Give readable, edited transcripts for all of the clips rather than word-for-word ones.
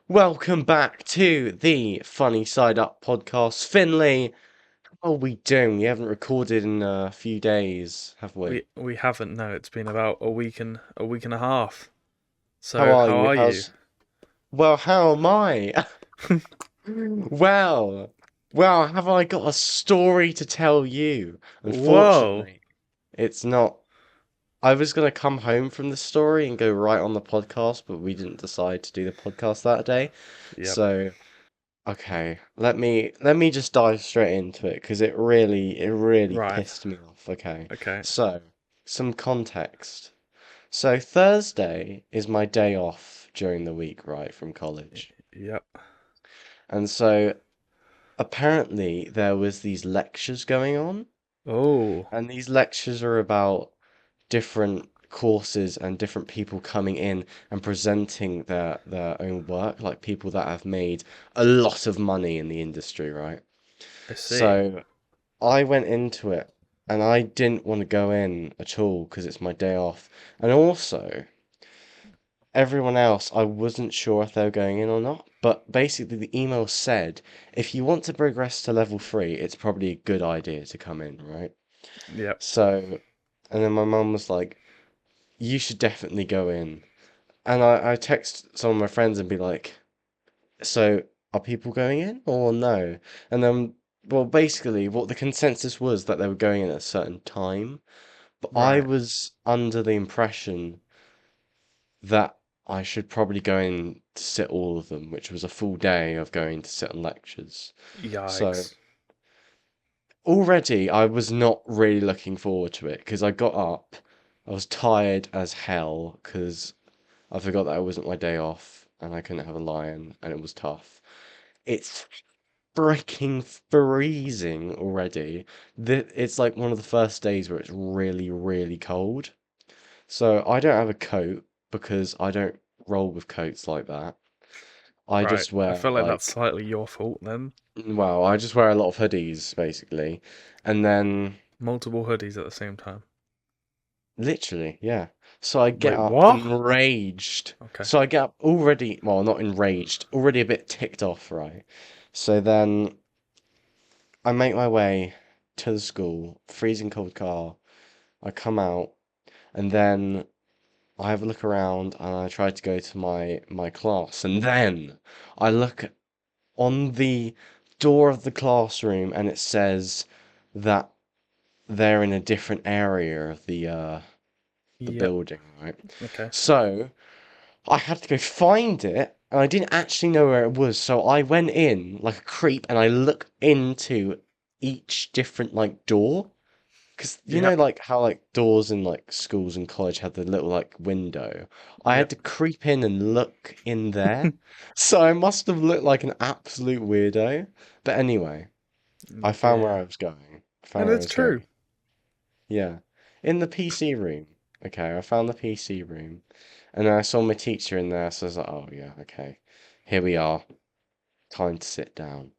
Welcome back to the Funny Side Up podcast. Finlay, how are we doing? We haven't recorded in a few days, have we? We haven't. No, it's been about a week and a half. How So are how you? are you? How am I? Well, have I got a story to tell you? Whoa. Unfortunately, it's not. I was gonna come home from the story and go right on the podcast, but we didn't decide to do the podcast that day. Yep. So okay, let me just dive straight into it because it really Right. pissed me off. Okay, Okay. so some context. So Thursday is my day off during the week, right, from college, Yep. and so apparently there was these lectures going on, Oh. and these lectures are about different courses and different people coming in and presenting their own work, like people that have made a lot of money in the industry, right? I see. So I went into it and I didn't want to go in at all because it's my day off. And also, everyone else, I wasn't sure if they were going in or not. But basically, the email said if you want to progress to level 3, it's probably a good idea to come in, right? Yep. So, and then my mum was like, you should definitely go in. And I text some of my friends and be like, so are people going in or no? And then, well, basically, what the consensus was that they were going in at a certain time. But I Right. was under the impression that I should probably go in to sit all of them, which was a full day of going to sit on lectures. So Yikes. already I was not really looking forward to it because I got up, I was tired as hell because I forgot that it wasn't my day off and I couldn't have a lion and it was tough. It's freaking freezing already. It's like one of the first days where it's really, really cold. So I don't have a coat because I don't roll with coats like that. I Right. just I wear feel like that's like, slightly your fault then. well, I just wear a lot of hoodies basically. And then Multiple hoodies at the same time. literally, yeah. So I get Wait, up what? enraged. Okay. So I get up already, well, not enraged, already a bit ticked off, right? So then I make my way to the school, freezing cold car. I come out and then I have a look around and I try to go to my class and then I look on the door of the classroom and it says that they're in a different area of the Yep. building, right? Okay. So I had to go find it and I didn't actually know where it was, so I went in like a creep and I looked into each different like door. Because you know, Yep. like how like doors in like schools and college have the little like window. I had Yep. to creep in and look in there. So I must have looked like an absolute weirdo. But anyway, I found where Yeah. I was going. I found And where I it's was going. true. Yeah. In the PC room. Okay, I found the PC room. And then I saw my teacher in there, so I was like, oh yeah, okay. Here we are. Time to sit down.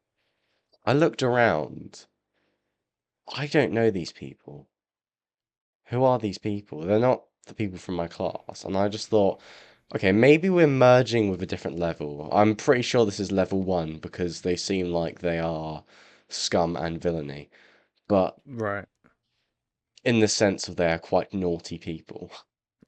I looked around. I don't know these people. Who are these people? They're not the people from my class. And I just thought, okay, maybe we're merging with a different level. I'm pretty sure this is level 1 because they seem like they are scum and villainy. But Right. in the sense of they are quite naughty people.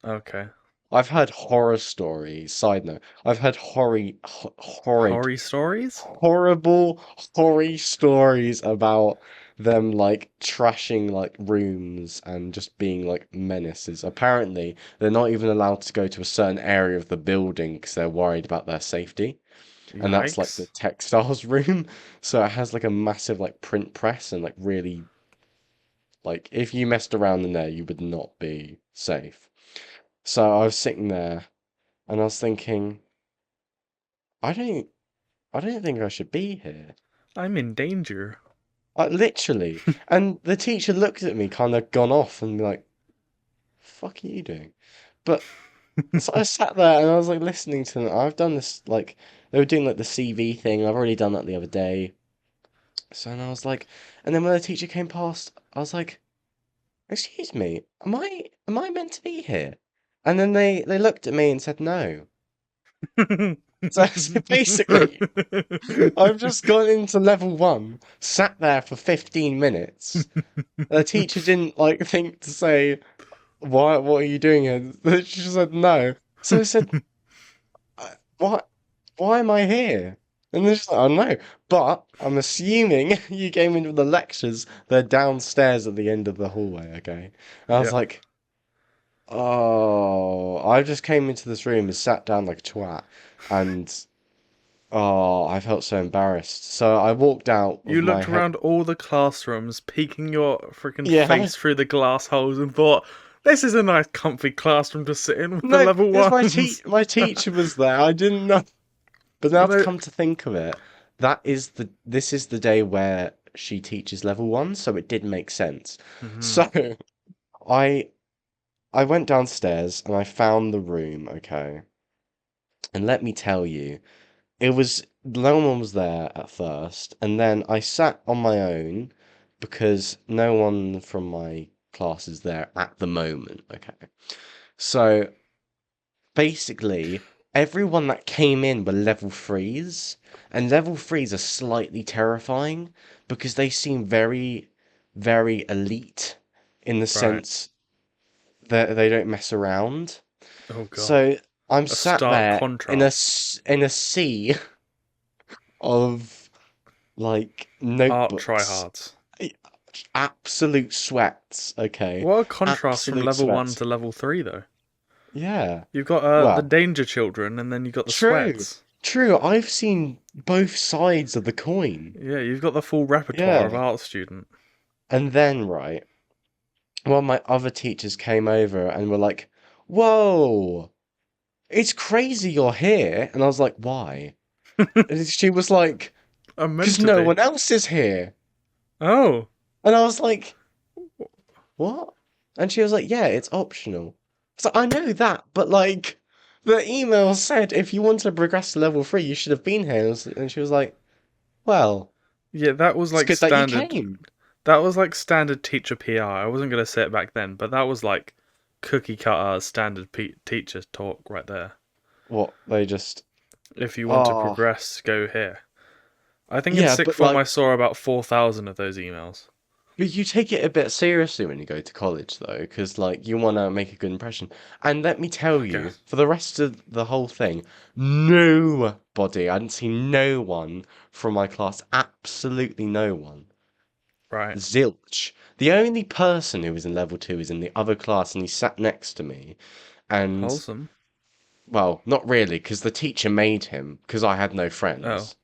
Okay. I've heard horror stories. Side note, I've heard horrid, Horror stories? horrible, horrid stories about them like trashing like rooms and just being like menaces. Apparently, they're not even allowed to go to a certain area of the building because they're worried about their safety. And that's like the Yikes. textiles room. So it has like a massive like print press and like really like if you messed around in there, you would not be safe. So I was sitting there and I was thinking, I don't I don't think I should be here. I'm in danger. Literally. And the teacher looked at me, kind of gone off, and be like, "Fuck are you doing?" But so I sat there and I was like listening to them. I've done this like they were doing like the CV thing. I've already done that the other day. So and I was like, and then when the teacher came past, I was like, "Excuse me, am I meant to be here?" And then they looked at me and said no. So basically, I've just gone into level one, sat there for 15 minutes. The teacher didn't like think to say, "Why? What are you doing here?" She just said no. So I said, "What? Why am I here?" And they're just like, "I don't know, but I'm assuming you came into the lectures. They're downstairs at the end of the hallway, okay?" And I was Yeah. like, "Oh, I just came into this room and sat down like a twat, and oh, I felt so embarrassed. So I walked out with You my looked head, around all the classrooms, peeking your freaking yeah." face through the glass holes, and thought, "This is a nice, comfy classroom to sit in with the No, level it's ones." my teacher was there. I didn't know. But now to No. come to think of it, this is the day where she teaches level one, so it did make sense. Mhm. So I I went downstairs and I found the room, okay. And let me tell you, it was no one was there at first, and then I sat on my own because no one from my class is there at the moment, okay. So basically, everyone that came in were level threes, and level threes are slightly terrifying because they seem very, very elite in the Right. sense that they don't mess around. Oh god. So I'm A sat stark there contrast. in a sea of like Art notebooks, tryhards. absolute sweats. Okay, What a contrast from absolute level 1 sweats. to level 3, though. Yeah. You've got the Well, danger children, and then you've got the true, sweats. true. I've seen both sides of the coin. Yeah, you've got the full repertoire of Yeah. art student. And then, right, one of my other teachers came over and were like, "Whoa, it's crazy you're here." And I was like, "Why?" And she was like, I'm meant "'Cause to no be. one else is here." Oh. And I was like, "What?" And she was like, "Yeah, it's optional." So I know that, but like, the email said if you want to progress to level three, you should have been here. And she was like, "Well, Yeah, that was it's like good that you standard. came." That was like standard teacher PR. I wasn't going to say it back then, but that was like cookie cutter standard teacher talk right there. What, they just, If you want to oh, progress, go here. I think in yeah, sixth but form like, I saw about 4,000 of those emails. but you take it a bit seriously when you go to college, though, because like you want to make a good impression. And let me tell I you, guess. for the rest of the whole thing, nobody, I didn't see no one from my class, absolutely no one. Right. Zilch. The only person who was in level two is in the other class, and he sat next to me. And Wholesome. well, not really, because the teacher made him, because I had no Oh, friends.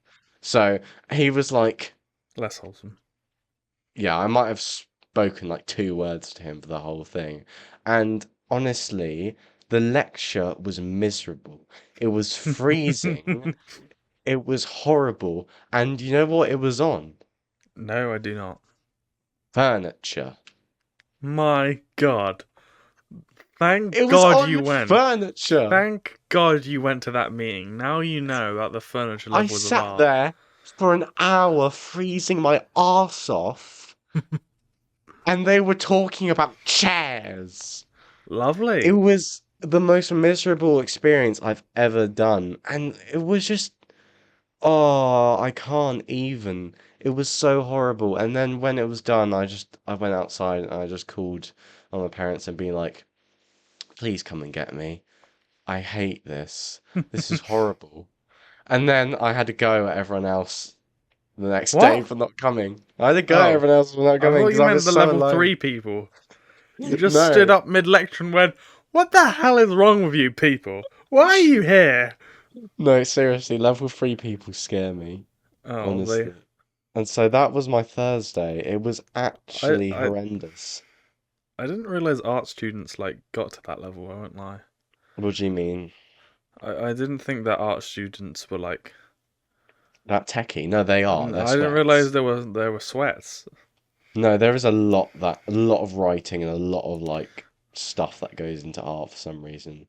So he was like, less wholesome. yeah, I might have spoken like two words to him for the whole thing. And honestly, the lecture was miserable. It was freezing. It was horrible. And you know what it was on? No, I do not. Furniture. My God. Thank It was God you on went. furniture. Thank God you went to that meeting. Now you know about the furniture I levels of sat art. there for an hour freezing my arse off, and they were talking about chairs. It Lovely. was the most miserable experience I've ever done, and it was just, oh, I can't even. It was so horrible. And then when it was done, I went outside and I just called on my parents and being like, please come and get me. I hate this. This is horrible. And then I had to go at everyone else the next day What? for not coming. I had to go at Oh, everyone else for not I coming thought because you I meant was the so level alone. 3 people. You just stood No, up mid lecture and went, "What the hell is wrong with you people? Why are you here?" no, seriously, level three people scare me, Oh, honestly. And so that was my Thursday. It was I, actually I, horrendous. I didn't realize art students like got to that level. I won't lie. What do you mean? I didn't think that art students were like. That techie? No, they are. They're I didn't realize sweats. there were sweats. No, there is a lot of writing and a lot of like stuff that goes into art for some reason.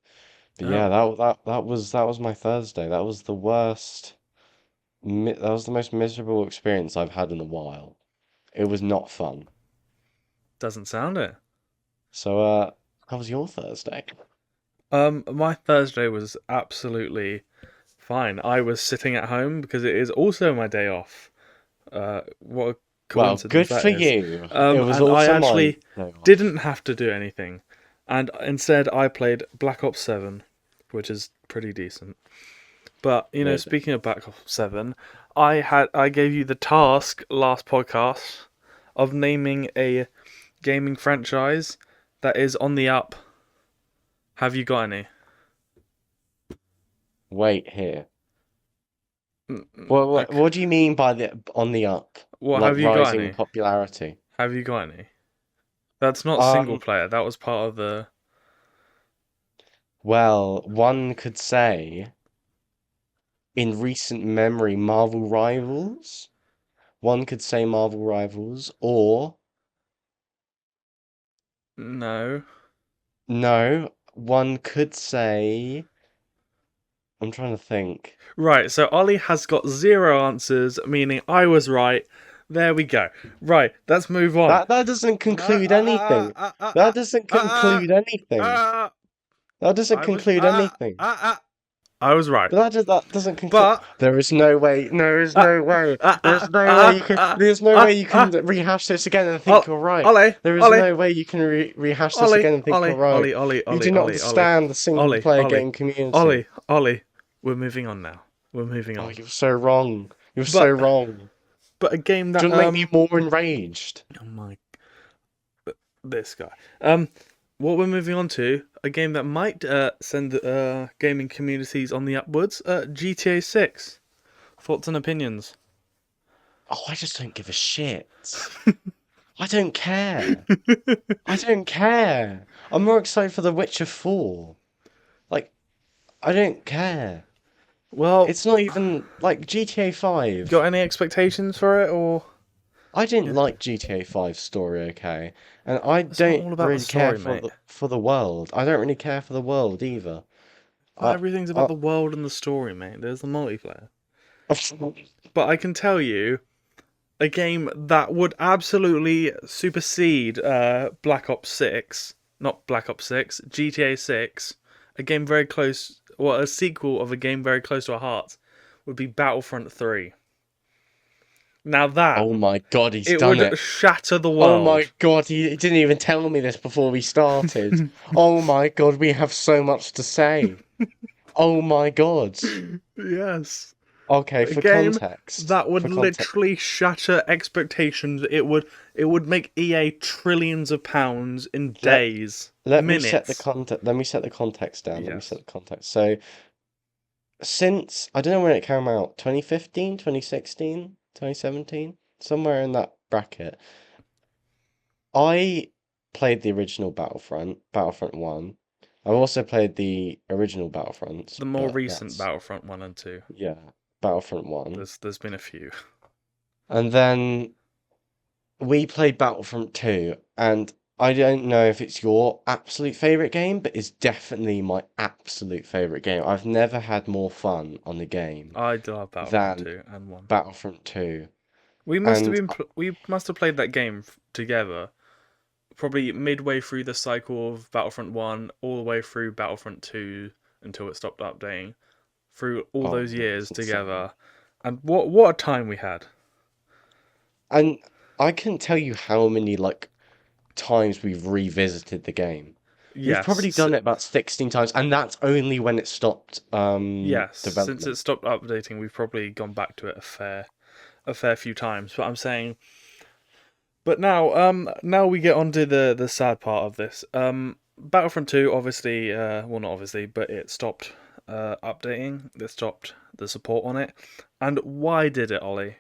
But yeah, Oh, that was my Thursday. That was the worst. That was the most miserable experience I've had in a while. It was not fun. doesn't sound it. So, how was your Thursday? My Thursday was absolutely Fine. I was sitting at home because it is also my day off. What a Well, coincidence good that for is. you. It was And I also my actually day off. didn't have to do anything. And instead, I played Black Ops 7, which is pretty decent. But, Really? speaking of Black Ops 7, I gave you the task last podcast of naming a gaming franchise that is on the up. Have you got any? Wait here. Okay. What do you mean by the on the up? Well, Like have you got rising in any? popularity? Have you got any? That's not single Um, player. That was part of the. well, one could say in recent memory, Marvel Rivals. One could say Marvel Rivals, or No. no, one could say. I'm trying to think. Right, so Ollie has got zero answers, meaning I was right. There we go. Right, let's move on. That doesn't Ah, conclude ah, anything. ah, ah, That ah, doesn't ah, conclude anything. ah, That doesn't I was conclude anything. I was right. But that doesn't conclude. But There is no way. There is ah, no way. ah, There's ah, no way you ah, can. ah, There's no way ah, you can ah, rehash this again and think Ol- you're right. Ollie, There is Ollie, no way you can rehash this Ollie, again and think you're Ollie, right. Ollie, Ollie, You do Ollie, not Ollie, Ollie, understand the single Ollie, player Ollie, game community. Ollie, Ollie. We're moving on now. We're moving Oh, on. you're so wrong. You're so But wrong. a game that Just make me more enraged. oh my this guy. What we're moving on to, a game that might send gaming communities on the upwards. GTA 6. Thoughts and opinions. Oh, I just don't give a shit. I don't care. I don't care. I'm more excited for The Witcher 4. Like, I don't care. Well, It's not even like GTA 5. got any expectations for it, or I didn't yeah, like GTA 5 story, okay? And I it's not don't all about the really care story, for mate. the world. I don't really care for the world either. Not I, everything's about I, the world and the story, mate. There's the multiplayer. But I can tell you, a game that would absolutely supersede Black Ops 6, not Black Ops 6, GTA 6, a game very close, well, a sequel of a game very close to our hearts, would be Battlefront 3. Now that, oh my god, he's it done would it. shatter the Oh my world. god, he didn't even tell me this before we started. Oh my god, we have so much to say. Oh my god. Yes. Okay, A game that would for context, literally shatter expectations. It would make EA trillions of pounds in let days, let me set the minutes. context. Let me set the context down. Let me Yes. set the context. So, since I don't know when it came out, 2015, 2016, 2017, somewhere in that bracket. I played the original Battlefront 1. I've also played the original Battlefronts, The more but recent that's Battlefront 1 and 2. yeah, Battlefront 1. There's been a few. And then we played Battlefront 2, and I don't know if it's your absolute favorite game, but it's definitely my absolute favorite game. I've never had more fun on the game I do love Battlefront than 2 and 1. Battlefront 2. We must have And been we must have played that game together probably midway through the cycle of Battlefront 1 all the way through Battlefront 2 until it stopped updating. Through all oh those yeah, it's years insane. together. And what a time we had. And I couldn't tell you how many like times we've revisited the game. We've Yes. probably done it about 16 times, and that's only when it stopped Yes, since it development. stopped updating, we've probably gone back to it a fair few times. But I'm saying, but now we get on to the sad part of this. Battlefront 2, obviously, well, not obviously, but it stopped updating. It stopped the support on it. And why did it, Ollie?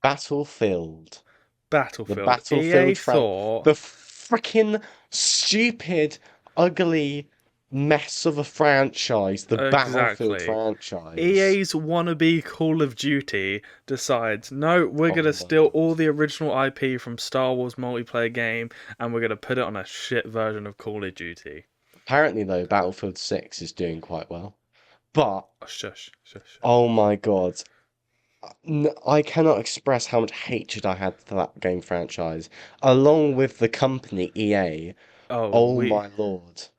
Battlefield. The Battlefield. EA Battlefield thought the freaking stupid, ugly mess of a franchise, the Battlefield exactly. franchise. EA's wannabe Call of Duty decides, no, we're Oh gonna my steal all god. the original IP from Star Wars multiplayer game and we're gonna put it on a shit version of Call of Duty. Apparently though, Battlefield 6 is doing quite well. But Oh, shush, shush, shush. oh my god. I cannot express how much hatred I had for that game franchise, along with the company EA. Oh, Oh we my lord.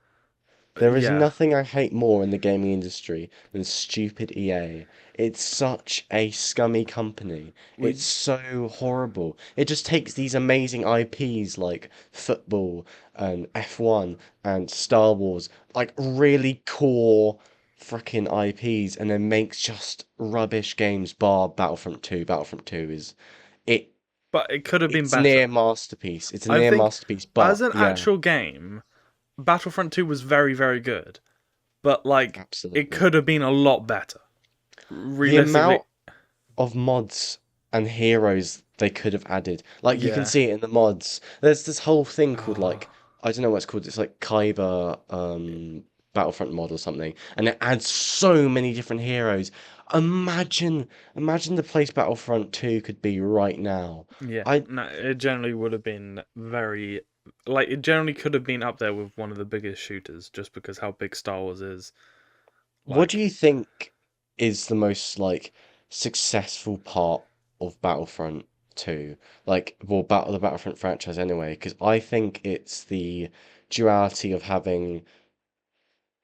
There is Yeah, nothing I hate more in the gaming industry than stupid EA. It's such a scummy company. It's we so horrible. It just takes these amazing IPs like football and F1 and Star Wars, like really core freaking IPs, and then makes just rubbish games bar Battlefront 2. Battlefront 2 is it but it could have been it's near better. masterpiece. It's a I near think masterpiece, as but an yeah, actual game, Battlefront 2 was very, very good. But like it absolutely. could have been a lot better. The Realistically, amount of mods and heroes they could have added. Like you can yeah. see it in the mods. There's this whole thing called Oh, like I don't know what it's called. It's like Kyber Battlefront mod or something, and it adds so many different heroes. Imagine, imagine the place Battlefront 2 could be right now. yeah. I No, it generally would have been very like it generally could have been up there with one of the biggest shooters just because how big Star Wars is. What do Like, you think is the most like successful part of Battlefront 2? Like, well, the Battlefront franchise anyway, because I think it's the duality of having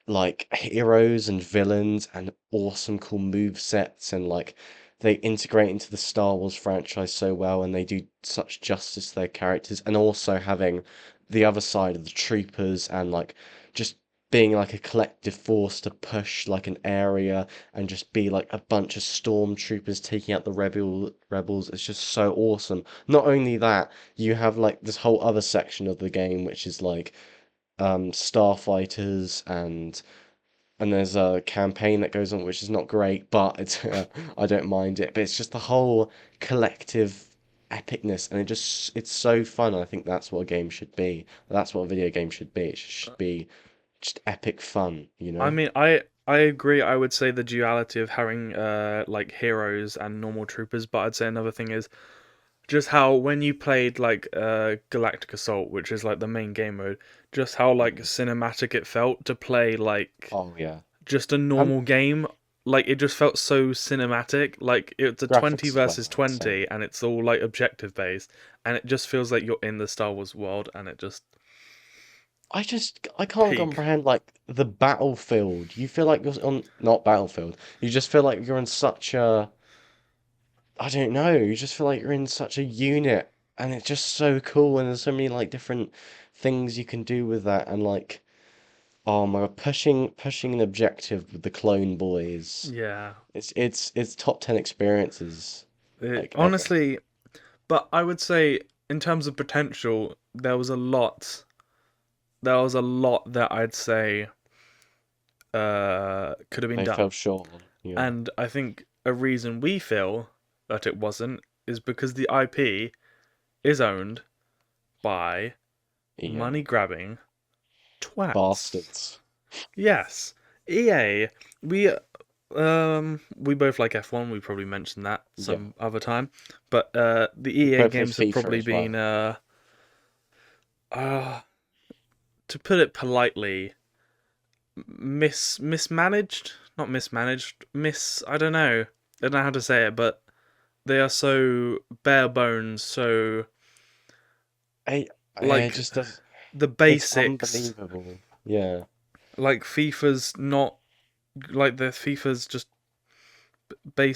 like heroes and villains and awesome cool move sets and like they integrate into the Star Wars franchise so well and they do such justice to their characters and also having the other side of the troopers and like just being like a collective force to push like an area and just be like a bunch of stormtroopers taking out the rebels. It's just so awesome. Not only that, you have like this whole other section of the game which is like starfighters and there's a campaign that goes on which is not great, but it's I don't mind it. But it's just the whole collective epicness, and it's so fun. I think that's what a game should be. That's what a video game should be. It should be just epic fun, you I know? mean, I agree. I would say the duality of having like heroes and normal troopers, but I'd say another thing is just how when you played like Galactic Assault, which is like the main game mode, just how like Mm. cinematic it felt to play like Oh yeah, just a and normal game. Like it just felt so cinematic. Like it's a 20 graphics as versus well, insane. 20 and it's all like objective based and it just feels like you're in the Star Wars world and it just I can't peak. comprehend like the battlefield. You feel like you're on not battlefield. You just feel like you're on such a I don't know, you just feel like you're in such a unit and it's just so cool and there's so many like different things you can do with that and like oh my God, pushing an objective with the clone boys. Yeah. It's top 10 experiences It, like ever. honestly, but I would say in terms of potential, there was a lot that I'd say could have been They done. fell short on. Yeah. And I think a reason we feel that it wasn't is because the IP is owned by money EA. grabbing twats. Bastards. Yes. EA, we both like F1, we probably mentioned that Yeah. some other time. But the We EA both play games have FIFA probably as been well. uh to put it politely, mismanaged, not mismanaged, I don't know how to say it, but they are so bare bones, so I, it like just does the it's basics, unbelievable. Yeah. like FIFA's not like the FIFA's just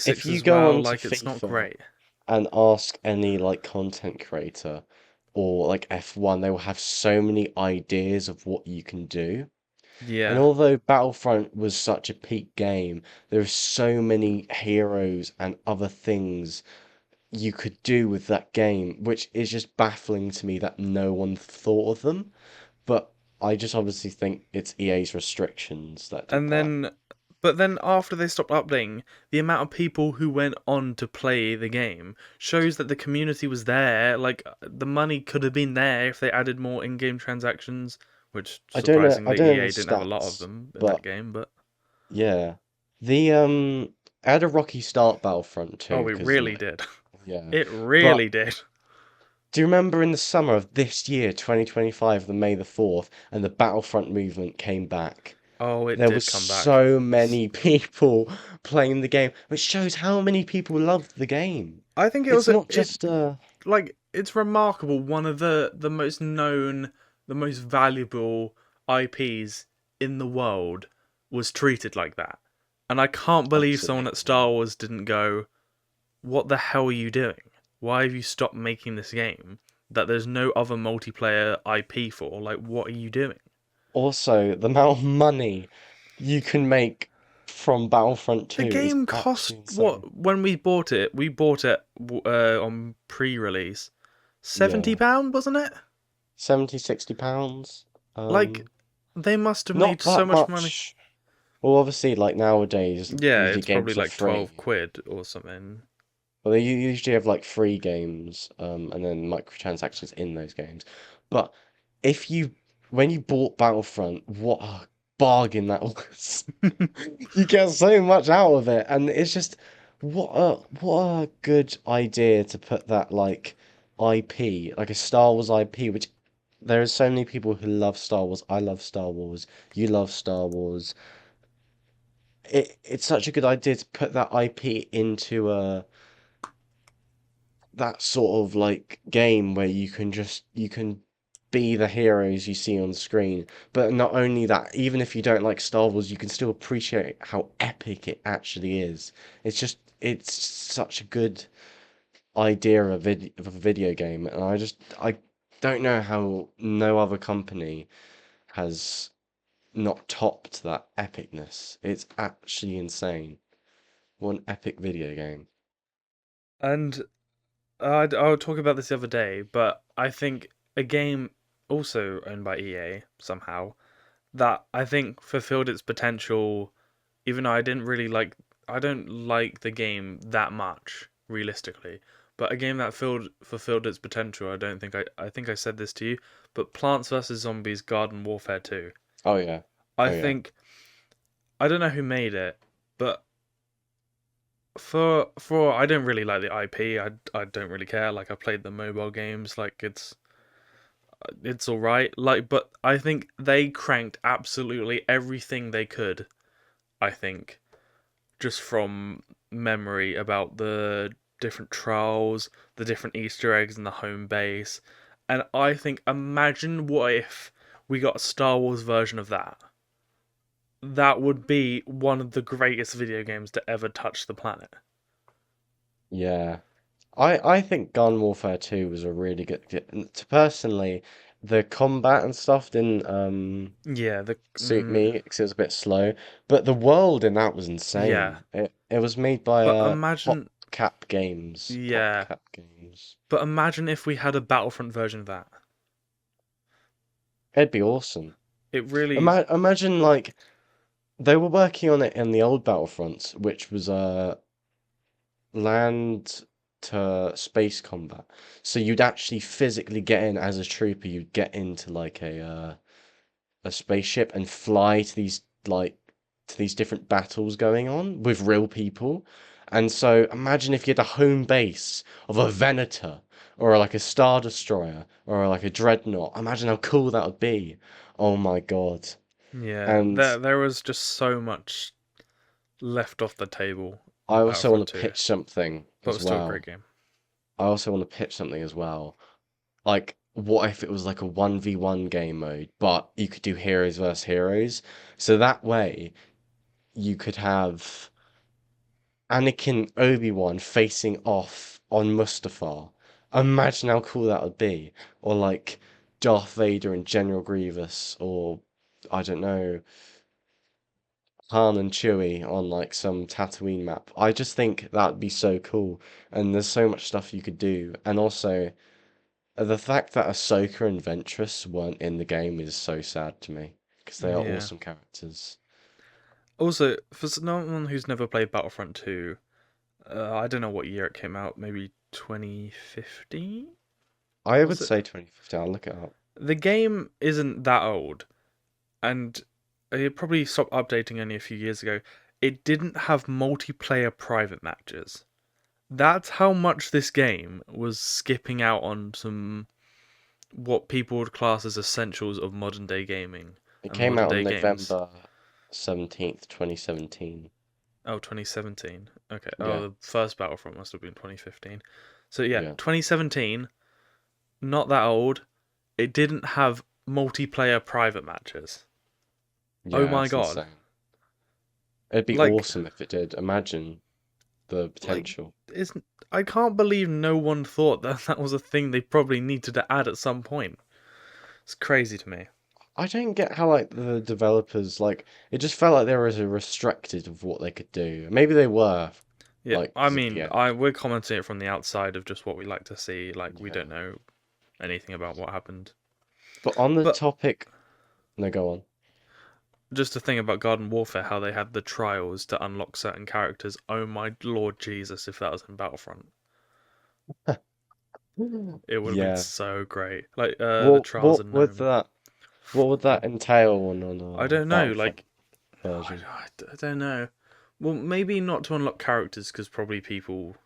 If basics you as go well, onto like it's not FIFA great. and ask any like content creator or like F1, they will have so many ideas of what you can do. And Yeah. although Battlefront was such a peak game, there are so many heroes and other things you could do with that game, which is just baffling to me that no one thought of them. But I just obviously think it's EA's restrictions that did And that. then but then after they stopped updating, the amount of people who went on to play the game shows that the community was there. Like the money could have been there if they added more in-game transactions, which I surprisingly don't know the EA didn't have a lot of stats, them in that but game, but yeah. The I had a rocky start Battlefront oh, too, it because really like did. yeah. It But really did. do you remember in the summer of this year, 2025, the May the 4th, and the Battlefront movement came back? Oh, it There was did come back. so many people playing the game, which shows how many people loved the game. I think it It's was a not it just like it's remarkable. One of the most known, the most valuable IPs in the world was treated like that. And I can't believe someone at Absolutely. Star Wars didn't go, what the hell are you doing? Why have you stopped making this game that there's no other multiplayer IP for? Like, what are you doing? Also, the amount of money you can make from Battlefront The 2 is game cost actually insane. what when we bought it? We bought it on pre-release, Yeah. £70, wasn't it? 70, £60. Like, they must have made Not so that much money. much. Well, obviously, like nowadays, Yeah, usually it's probably games are like 12 free. quid or something. Well, they usually have like free games, and then microtransactions in those games. But if you, when you bought Battlefront, what a bargain that was! You get so much out of it, and it's just what a good idea to put that like IP, like a Star Wars IP, which there are so many people who love Star Wars. I love Star Wars. You love Star Wars. It's such a good idea to put that IP into a that sort of like game where you can be the heroes you see on screen. But not only that, even if you don't like Star Wars, you can still appreciate how epic it actually is. It's such a good idea of a video game, and I don't know how no other company has not topped that epicness. It's actually insane. What an epic video game. And I was talking about this the other day, but I think a game also owned by EA somehow that I think fulfilled its potential, even though I don't like the game that much realistically, but a game that fulfilled its potential. I think I said this to you, but Plants vs Zombies Garden Warfare 2. Oh yeah. I Oh yeah. think I don't know who made it, but for I don't really like the IP. I don't really care. Like I played the mobile games, like it's all right. Like, but I think they cranked absolutely everything they could. I think just from memory about the different trials, the different Easter eggs in the home base, and I think imagine what if we got a Star Wars version of that. That would be one of the greatest video games to ever touch the planet. Yeah. I think Gun Warfare 2 was a really personally, the combat and stuff didn't Yeah, the suit me because it was a bit slow, but the world in that was yeah, insane. It was made by but imagine yeah, PopCap Games. but imagine if we had a Battlefront version of that. It'd be awesome. It really Imagine like they were working on it in the old Battlefronts, which was land to space combat. So you'd actually physically get in as a trooper. You'd get into like a spaceship and fly to these different battles going on with real people. And so imagine if you had a home base of a Venator or like a Star Destroyer or like a Dreadnought. Imagine how cool that would be. Oh my God. yeah, And there was just so much left off the table I in also Battlefront want to 2, pitch something but it as was still a great well. game. I also want to pitch something as well. Like, what if it was like a 1v1 game mode, but you could do heroes versus heroes? So that way you could have Anakin Obi-Wan facing off on Mustafar. Imagine how cool that would be. Or like Darth Vader and General Grievous, or I don't know, Han and Chewie on like some Tatooine map. I just think that'd be so cool. And there's so much stuff you could do. And also, the fact that Ahsoka and Ventress weren't in the game is so sad to me because they are Yeah. awesome characters. Also, for someone who's never played Battlefront 2, I don't know what year it came out. Maybe 2015? I would Was it? say 2015. I'll look it up. The game isn't that old, and it probably stopped updating only a few years ago. It didn't have multiplayer private matches. That's how much this game was skipping out on some what people would class as essentials of modern day gaming It and came modern out on day games. November 17th, 2017. Oh, 2017. Okay. Oh, Yeah, the first Battlefront must have been 2015. So yeah, yeah. 2017, not that old. It didn't have multiplayer private matches. Oh Yeah, my it's god. insane. It'd be Like awesome if it did. Imagine the like potential. it's I can't believe no one thought that that was a thing they probably needed to add at some point. It's crazy to me. I don't get how like the developers like it just felt like they were restricted of what they could do. Maybe they were Yeah, like I because of the mean, end. we're commenting it from the outside of just what we like to see. Like we Yeah. don't know anything about what happened. But on the But topic, no, go on. just a thing about Garden Warfare, how they had the trials to unlock certain characters. Oh my Lord Jesus, if that was in Battlefront, it would have been Yeah. so great. Like the What trials what of would Nome. that what would that entail on I a don't know. Battlefront Like version? I don't know. Well, maybe not to unlock characters because probably people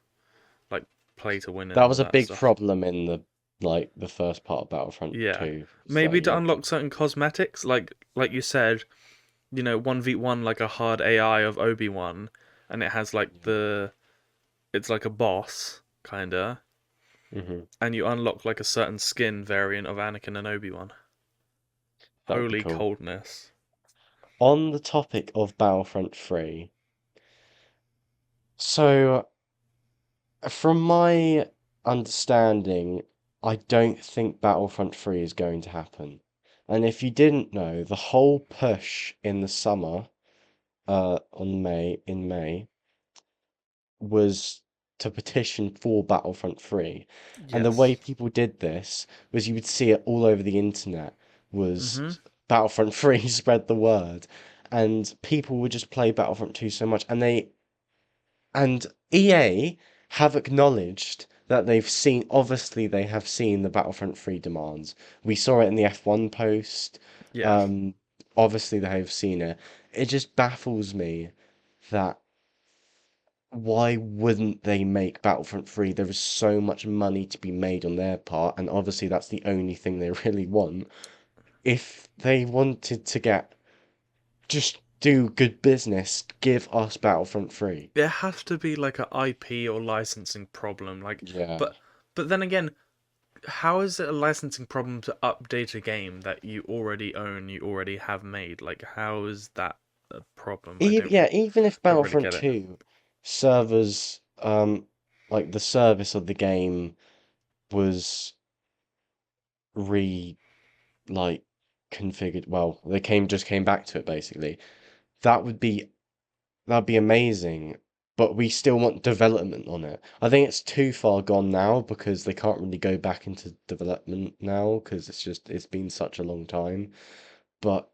like play to win and That all was a that big stuff. problem in the first part of Battlefront Yeah, 2. It's maybe like to you unlock certain cosmetics, like you said, 1v1 like a hard AI of Obi-Wan, and it has like yeah. it's like a boss kinda, Hmm. and you unlock like a certain skin variant of Anakin and Obi-Wan. That would be Holy cool. coldness. On the topic of Battlefront 3, so from my understanding, I don't think Battlefront 3 is going to happen. And if you didn't know, the whole push in the summer, in May, was to petition for Battlefront 3. And the way Yes. people did this was you would see it all over the internet was Mhm. Battlefront 3 spread the word. And people would just play Battlefront 2 so much and EA have acknowledged that obviously they have seen the Battlefront 3 demands. We saw it in the F1 post. Yeah. Um, obviously they have seen it. It just baffles me that why wouldn't they make Battlefront 3? There is so much money to be made on their part, and obviously that's the only thing they really want. If they wanted to just do good business, give us Battlefront 3. There has to be like a IP or licensing problem. Yeah. But but then again, how is it a licensing problem to update a game that you already own, you already have made? Like, how is that a problem? Even if Don't really Battlefront get it. 2 servers, like the service of the game was re like configured, well, they came back to it basically. That would be That'd be amazing, but we still want development on it. I think it's too far gone now because they can't really go back into development now because it's been such a long time. But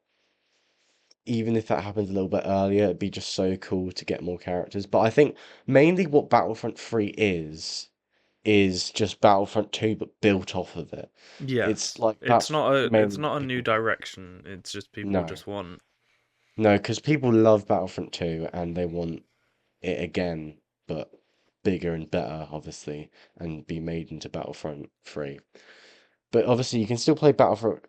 even if that happens a little bit earlier, it'd be just so cool to get more characters. But I think mainly what Battlefront 3 is just Battlefront 2 but built off of it. It's Yes, like that's it's mainly not what a new people direction. It's just people no. just want. No, because people love Battlefront 2 and they want it again, but bigger and better, obviously, and be made into Battlefront 3. But obviously, you can still play Battlefront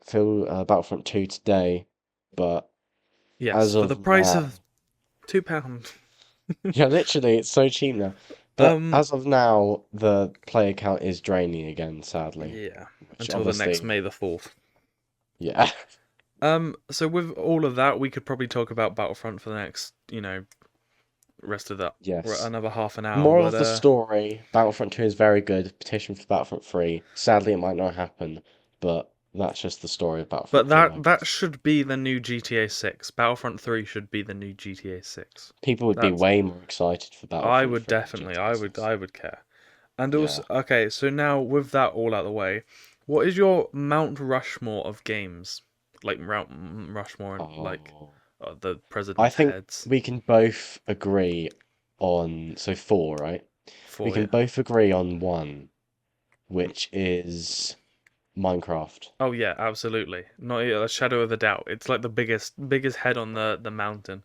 2 today, but Yes, as for the of price now, of £2. yeah, literally, it's so cheap now. But Um, as of now, the player count is draining again, sadly, yeah, which until the next obviously, May the 4th. yeah, So with all of that, we could probably talk about Battlefront for the next, rest of that, yes. another half an hour. Moral But of the story, Battlefront 2 is very good. Petition for Battlefront 3. Sadly, it might not happen, but that's just the story of Battlefront 2, I that guess. should be the new GTA 6. Battlefront 3 should be the new GTA 6. People would be That's way more excited for I Battlefront would 3 than definitely GTA 6. I would care. And also, Yeah. okay, so now with that all out of the way, what is your Mount Rushmore of games? Like Mount Rushmore and like Oh. the I president's think heads we can both agree on, so four, right? We for can you. both agree on one, which is Minecraft. Oh yeah, absolutely. Not a shadow of a doubt. It's like the biggest head on the mountain.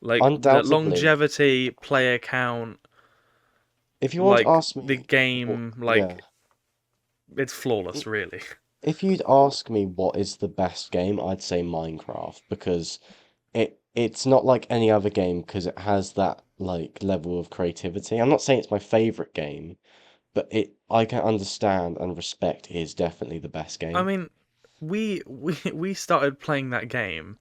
Like the Undoubtedly, longevity, player count, if you want to like ask the me what, game, yeah, like it's flawless, really. if you'd ask me what is the best game, I'd say Minecraft because it's not like any other game because it has that like level of creativity. I'm not saying it's my favorite game, but it I can understand and respect it is definitely the best I game. mean, we started playing that game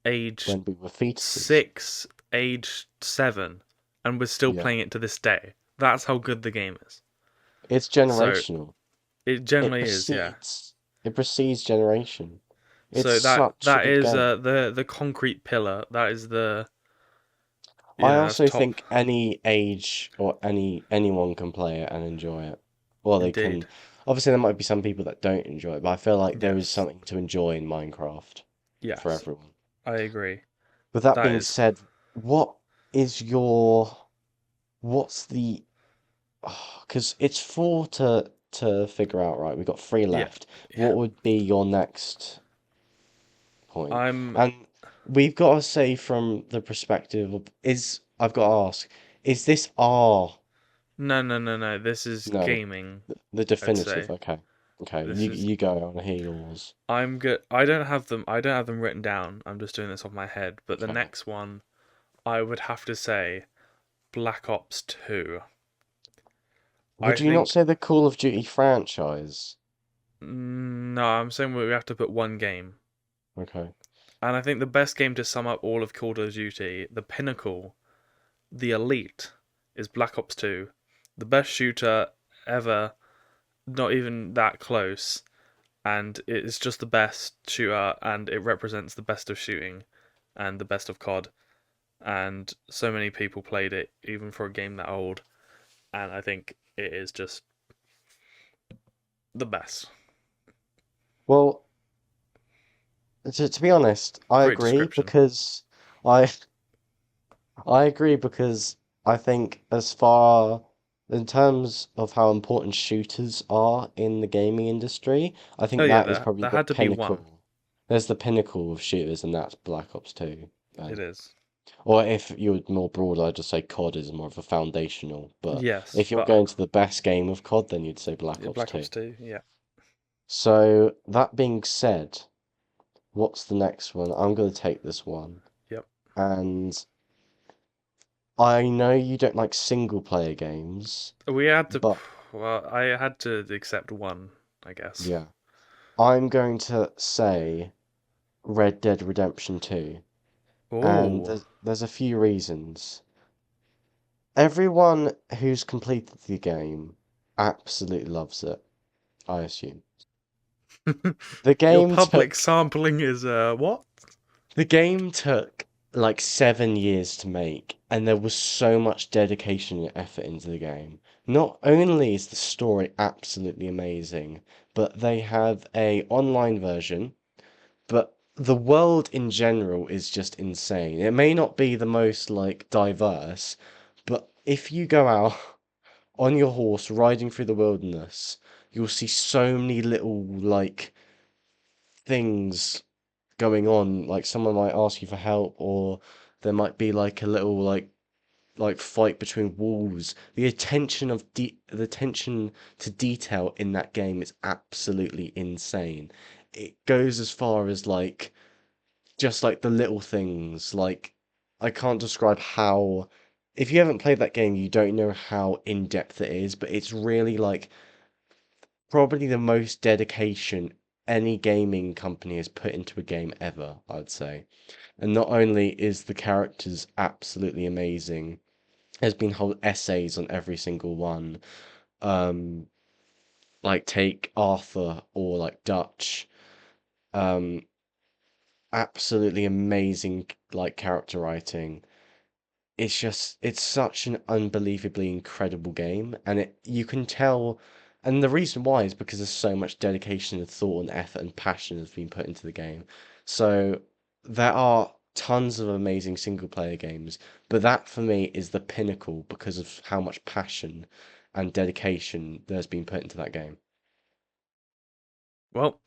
age when we were fetuses. 6, age 7, and we're still Yeah. playing it to this day. That's how good the game is. It's So generational. it It generally is, yeah. precedes it precedes generation. It's So that such a that good is game. the concrete pillar. That is the I that's also top think any age or anyone can play it and enjoy it. Or they indeed. can obviously there might be some people that don't enjoy it, but I feel like there is Yes, something to enjoy in Minecraft for yes, everyone. I agree. With that That being is said, what is your what's the because it's four to figure out, right? We've got three yeah, left. yeah. What would be your next point? I'm And we've got to say from the perspective of I've got to ask, is this our no, no, no, no. This is no gaming. the I'd definitive? say Okay, okay. this is. You go on hear yours. I'm good. I don't have them. I don't have them written down. I'm just doing this off my head. But the Okay. next one, I would have to say Black Ops 2. I Would you not think say the Call of Duty franchise? no. I'm saying we have to put one game. Okay. And I think the best game to sum up all of Call of Duty, the pinnacle, the elite, is Black Ops 2. The best shooter ever, not even that close. And it's just the best shooter, and it represents the best of shooting and the best of COD. And so many people played it, even for a game that old. And I think it is just the best. Well, to be honest, I Great agree description. because I I agree because I think as far in terms of how important shooters are in the gaming industry, I Oh think yeah, that is there probably there the had to be one. pinnacle. There's the pinnacle of shooters, and that's Black Ops 2. It Then. is. Or if you're more broad, I'd just say COD is more of a foundational. But Yes, if you're but going to the best game of COD, then you'd say Black Ops Black 2. Ops 2, yeah. So that being said, what's the next one? I'm going to take this one. Yep. And I know you don't like single player games, We had to. but Well, I had to accept one, I guess. yeah, I'm going to say Red Dead Redemption 2. And Oh. there's a few reasons. Everyone who's completed the game absolutely loves it, I assume. The Your game public took sampling is what? the game took like 7 years to make, and there was so much dedication and effort into the game. Not only is the story absolutely amazing, but they have a online version, but the world in general is just insane. It may not be the most like diverse, but if you go out on your horse riding through the wilderness, you'll see so many little like things going on. Like someone might ask you for help, or there might be like a little like fight between wolves. The attention to detail in that game is absolutely insane. It goes as far as like just like the little things. Like I can't describe how. If you haven't played that game, you don't know how in depth it is, but it's really like probably the most dedication any gaming company has put into a game ever, I'd say. And not only is the characters absolutely amazing, there's been whole essays on every single one. Um, like take Arthur or like Dutch. Um, absolutely amazing like character writing. It's such an unbelievably incredible game, and it you can tell, and the reason why is because there's so much dedication and thought and effort and passion has been put into the game. So there are tons of amazing single player games, but that for me is the pinnacle because of how much passion and dedication there's been put into that game. Well,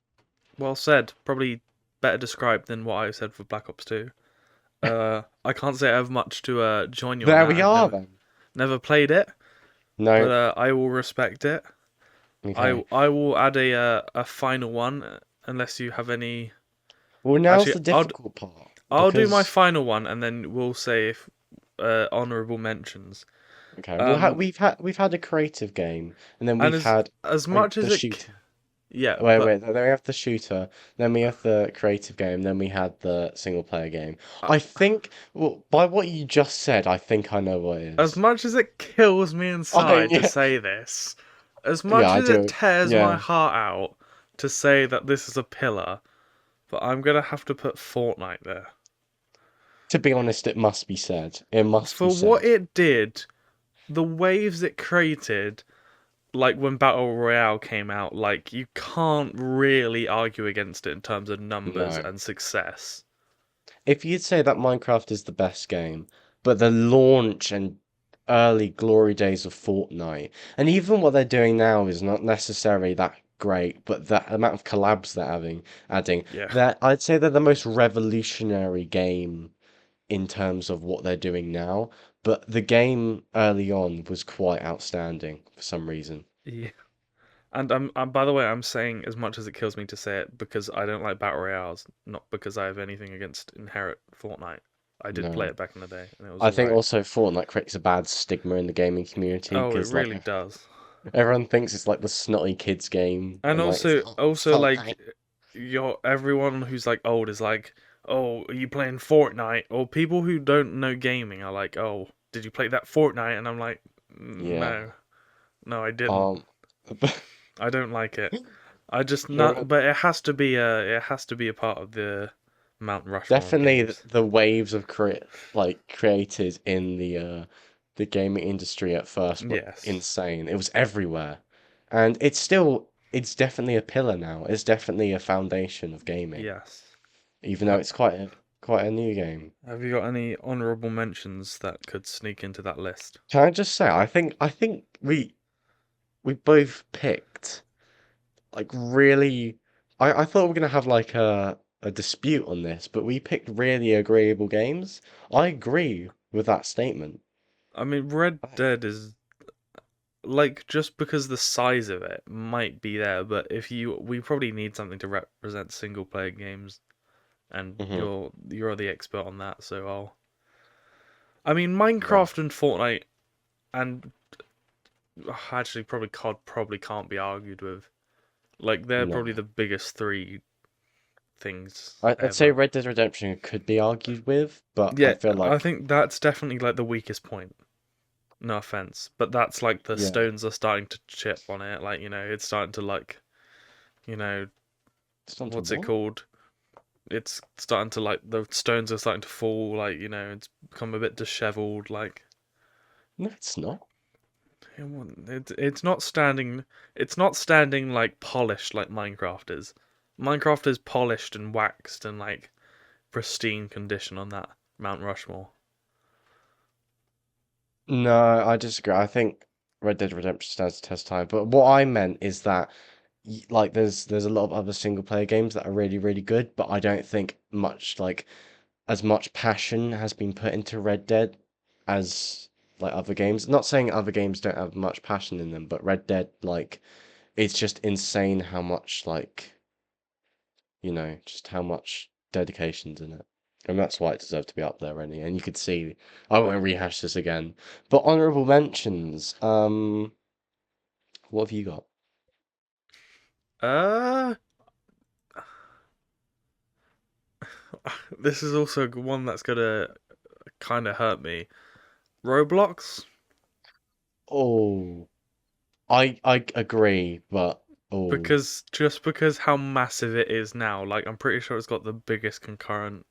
well said. Probably better described than what I said for Black Ops 2. I can't say I have much to join you on There that. we I've are never then. never played it, but No, I will respect it. okay. I will add a final one unless you have any. Well, now's Actually, the difficult part I'll do my because final one and then we'll say if honorable mentions. okay, Um, we've had a creative game, and then and we've had as much as the it shooting. Yeah, Wait, but wait. Then we have the shooter. Then we have the creative game. Then we had the single player game. uh, I think, well, by what you just said, I think I know what it as is. much as it kills me I inside to yeah, say this, as yeah, much I as it do. tears my Yeah. heart out to say that this is a pillar, but I'm gonna have to put Fortnite there. To be honest, it must be said. It must be For what said. it did, the waves it created, like when Battle Royale came out, like you can't really argue against it in terms of numbers No. and success. If you'd say that Minecraft is the best game, but the launch and early glory days of Fortnite, and even what they're doing now is not necessarily that great, but the amount of collabs they're adding, Yeah. that I'd say they're the most revolutionary game in terms of what they're doing now. But the game early on was quite outstanding for some reason. Yeah. And by the way, I'm saying as much as it kills me to say it because I don't like battle royales, not because I have anything against inherent Fortnite. I did play No. it back in the day, and it was I think alright. also Fortnite creates a bad stigma in the gaming community Oh, it because like really does. everyone thinks it's like the snotty kids game, And and like it's also, not also like Fortnite. your everyone who's like old is like, oh, are you playing Fortnite? Or people who don't know gaming are like, oh, did you play that Fortnite? And I'm like, Yeah. no, no, I didn't. Um. I don't like it. I just not, Here, but it has to be a part of the Mount Rushmore of definitely games. the waves of created in the gaming industry at first were Yes, insane. It was everywhere, and it's definitely a pillar now. It's definitely a foundation of gaming, yes. even though Ha- it's quite a new game. have you got any honourable mentions that could sneak into that list? Can I just say, I think we both picked like really. I thought we were gonna have like a dispute on this, but we picked really agreeable games. I agree with that statement. I mean, Red Dead is like just because the size of it might be there, but if you we probably need something to represent single player games, and Hmm. you're the expert on that, so I'll. I mean, Yeah. Minecraft and Fortnite and actually probably COD probably can't be argued with. Like they're No. probably the biggest three things I'd say ever. Red Dead Redemption could be argued with, but I Yeah, feel I like think that's definitely like the weakest point. No offense, but that's like the yeah, stones are starting to chip on it. Like it's starting to like you know it's not to what's it what? called? It's starting to like the stones are starting to fall. Like it's become a bit disheveled. Like No, it's not. it's not standing. It's not standing like polished like Minecraft is. Minecraft is polished and waxed and like pristine condition on that Mount Rushmore. No, I disagree. I think Red Dead Redemption stands the test of time. But what I meant is that like there's a lot of other single player games that are really really good, but I don't think much like as much passion has been put into Red Dead as like other games. Not saying other games don't have much passion in them, but Red Dead like it's just insane how much like just how much dedication's in it. And that's why it deserved to be up there, really. And you could see, I won't rehash this again. But honorable mentions, what have you got? Uh, this is also one that's gonna kind of hurt me. Roblox, Oh, I agree, but oh because just because how massive it is now, like I'm pretty sure it's got the biggest concurrent.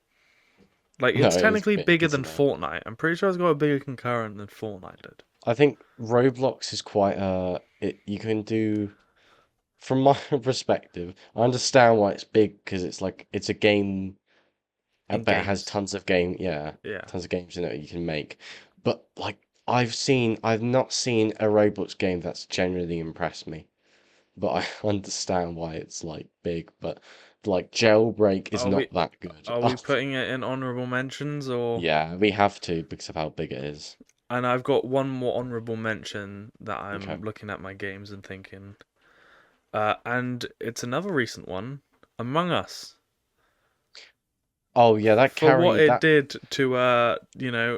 Like no, it's it is technically big, bigger than isn't it? Fortnite. I'm pretty sure it's got a bigger concurrent than Fortnite did I think Roblox is quite you can do from my perspective. I understand why it's big because it's like it's a game. I in bet it has games. tons of Yeah. tons of games in it you can make. But like I've not seen a Roblox game that's genuinely impressed me. But I understand why it's like big. But like Jailbreak is Are not we that good. are we putting it in honorable mentions or? Yeah, we have to because of how big it is. And I've got one more honorable mention that Okay. I'm looking at my games and thinking. And it's another recent one, Among Us. Oh yeah, that For what carry it that. did to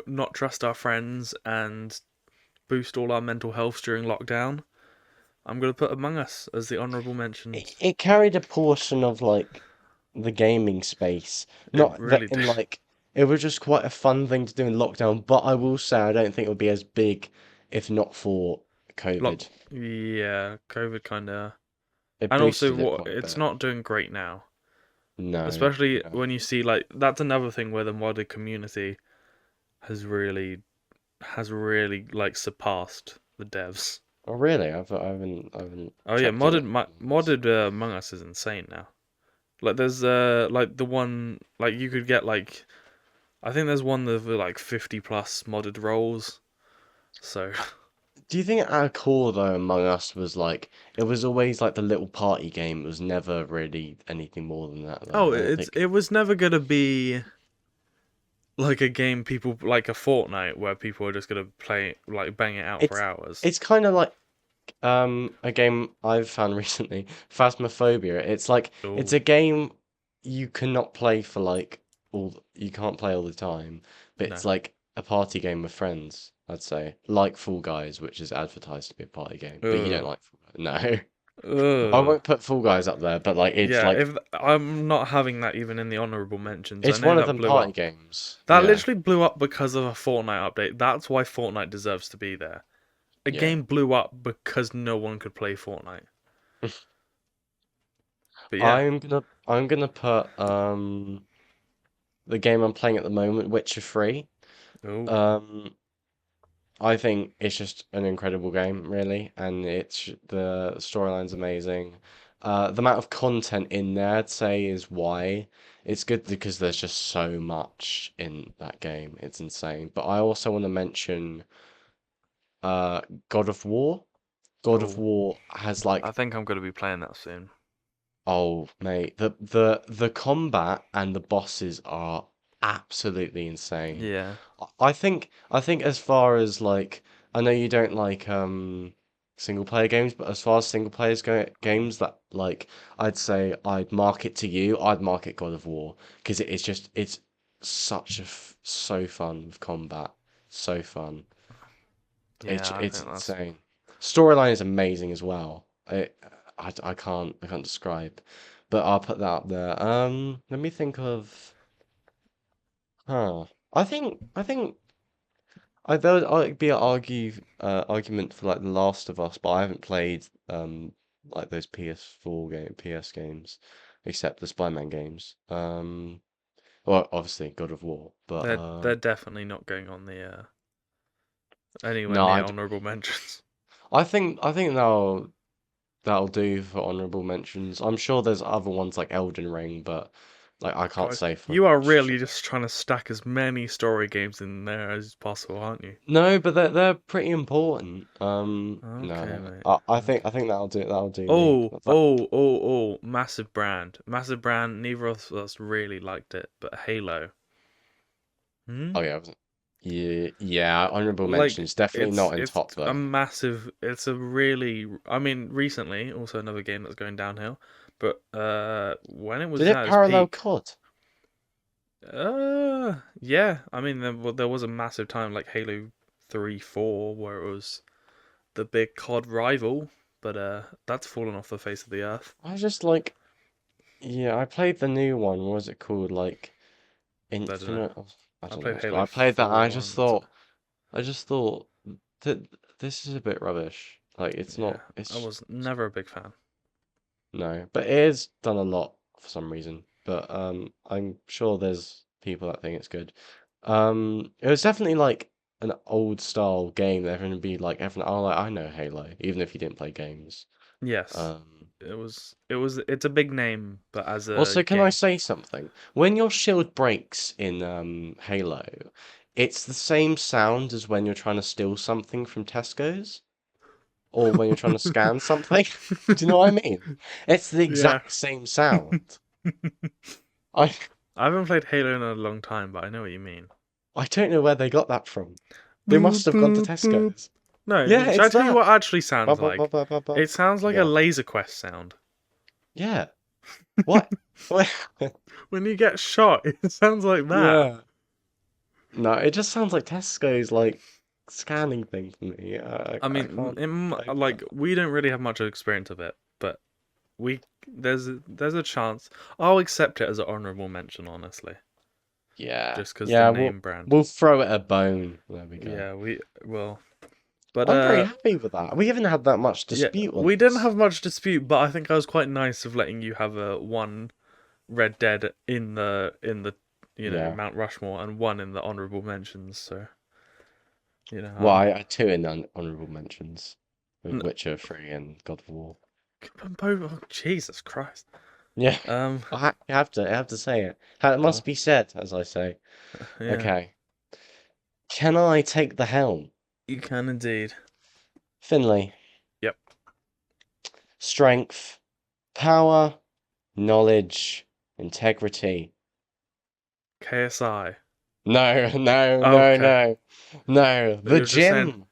not trust our friends and boost all our mental health during lockdown. I'm gonna put Among Us as the honourable It, mentions. it carried a portion of like the gaming space. It Not that really in did. like it was just quite a fun thing to do in lockdown, but I will say I don't think it would be as big if not for Look, COVID. yeah, COVID kind of, It and also boosted it what quite a it's bit. not doing great now. No, Especially no. when you see like that's another thing where the modded community has really like surpassed the devs. Oh really? I haven't Oh yeah, checked in on this. modded Among Us is insane now. Like there's like the one like you could get like I think there's one with like 50 plus modded roles. So Do you think at our core though, Among Us was like it was always like the little party game. It was never really anything more than that though. oh, I don't think it was never gonna be like a game people like a Fortnite where people are just gonna play like bang it out for it's hours. it's kind of like a game I've found recently, Phasmophobia. It's like it's Oh a game you cannot play for like you can't play all the time, but no. it's like a party game with friends, I'd say. Like Fall Guys, which is advertised to be a party game, but you don't Ugh. like Fall Guys. No. I Ugh. won't put Fall Guys up there, but Yeah, if I'm not having that even in the honorable mentions, I it's know one of that them blew party up. games. That Yeah. literally blew up because of a Fortnite update. That's why Fortnite deserves to be there. A Yeah. game blew up because no one could play Fortnite. But yeah. I'm gonna put the game I'm playing at the moment, Witcher 3. Oh, Um I think it's just an incredible game, really, and the storyline's amazing. The amount of content in there, I'd say, is why it's good because there's just so much in that game. It's insane. But I also want to mention uh God of War. God of oh. War has I like think I'm gonna be playing that soon. oh, mate, the combat and the bosses are absolutely insane. Yeah. I think as far as like I know you don't like single player games, but as far as single players go games that like I'd say I'd mark it to you, I'd mark it God of War because it is just it's such a so fun with combat, so fun. Yeah, I It's think that's. insane. Storyline is amazing as well. I can't describe, but I'll put that up there. Let me think of. Huh. I think there would be an argument for like The Last of Us, but I haven't played like those PS games, except the Spider-Man games. Well, obviously God of War, but They're definitely not going on the anywhere no, near honorable mentions. I think that'll do for honorable mentions. I'm sure there's other ones like Elden Ring, but like I can't God, say for you are sure. really just trying to stack as many story games in there as possible, aren't you? No, but they're pretty important. Okay, No, mate. I Okay. think that'll do me. Oh, That's like, oh, oh, oh, massive brand. Massive brand. Neither of us really liked it, but Halo. Hmm? oh yeah, yeah. Honorable Like, mentions definitely not in it's top a though. massive, it's a really, I mean, recently, also another game that's going downhill, but when it Did was it at its parallel peak, COD? yeah, I mean, there was a massive time like Halo 3, 4, where it was the big COD rival, but that's fallen off the face of the earth. I just like yeah. I played the new one. What was it called? Like I don't know. Infinite. I I don't know played what it's called. Halo I played that. And 4 and that's it. I just thought that this is a bit rubbish. Like it's Yeah, not. I It's was never a big fan. no, but it is done a lot for some reason. But I'm sure there's people that think it's good. It was definitely like an old style game that everyone would be like, everyone, oh, like, I know Halo, even if you didn't play games. Yes, Um, it's a big name, but as a Also, can I game, say something? When your shield breaks in Halo, it's the same sound as when you're trying to steal something from Tesco's or when you're trying to scan something. Do you know what I mean? It's the yeah. exact same sound. I I haven't played Halo in a long time, but I know what you mean. I don't know where they got that from. They must Boop have gone to boop boop. Tesco's. No, Yeah, shall I it's tell you that. what it actually Ba, sounds ba, ba, like? ba, ba, ba. It sounds like a What? Laser Quest sound. Yeah. What? What? When you get shot, it sounds like that. Yeah. No, it just sounds like Tesco's like scanning thing for me. I I mean, can't go for like that. we don't really have much experience of it, but there's a chance. I'll accept it as an honorable mention, honestly, Yeah, just because the yeah. name brand. We'll throw it a bone. There we go. Yeah, we will. But I'm very happy with that. We haven't had that much yeah, dispute on we didn't this. have much dispute, but I think I was quite nice of letting you have a one Red Dead in the Yeah. Mount Rushmore and one in the honorable mentions. So Well, I'm I had two in honorable mentions with Witcher 3 and God of War. oh, Jesus Christ. Yeah, Um, I have to say it. It uh, must be said, as I say. yeah, Okay. Can I take the helm? you can indeed. Finlay. Yep. Strength, power, knowledge, integrity. KSI. No, no, Oh, no, okay. no. No, But the you're just saying. gym.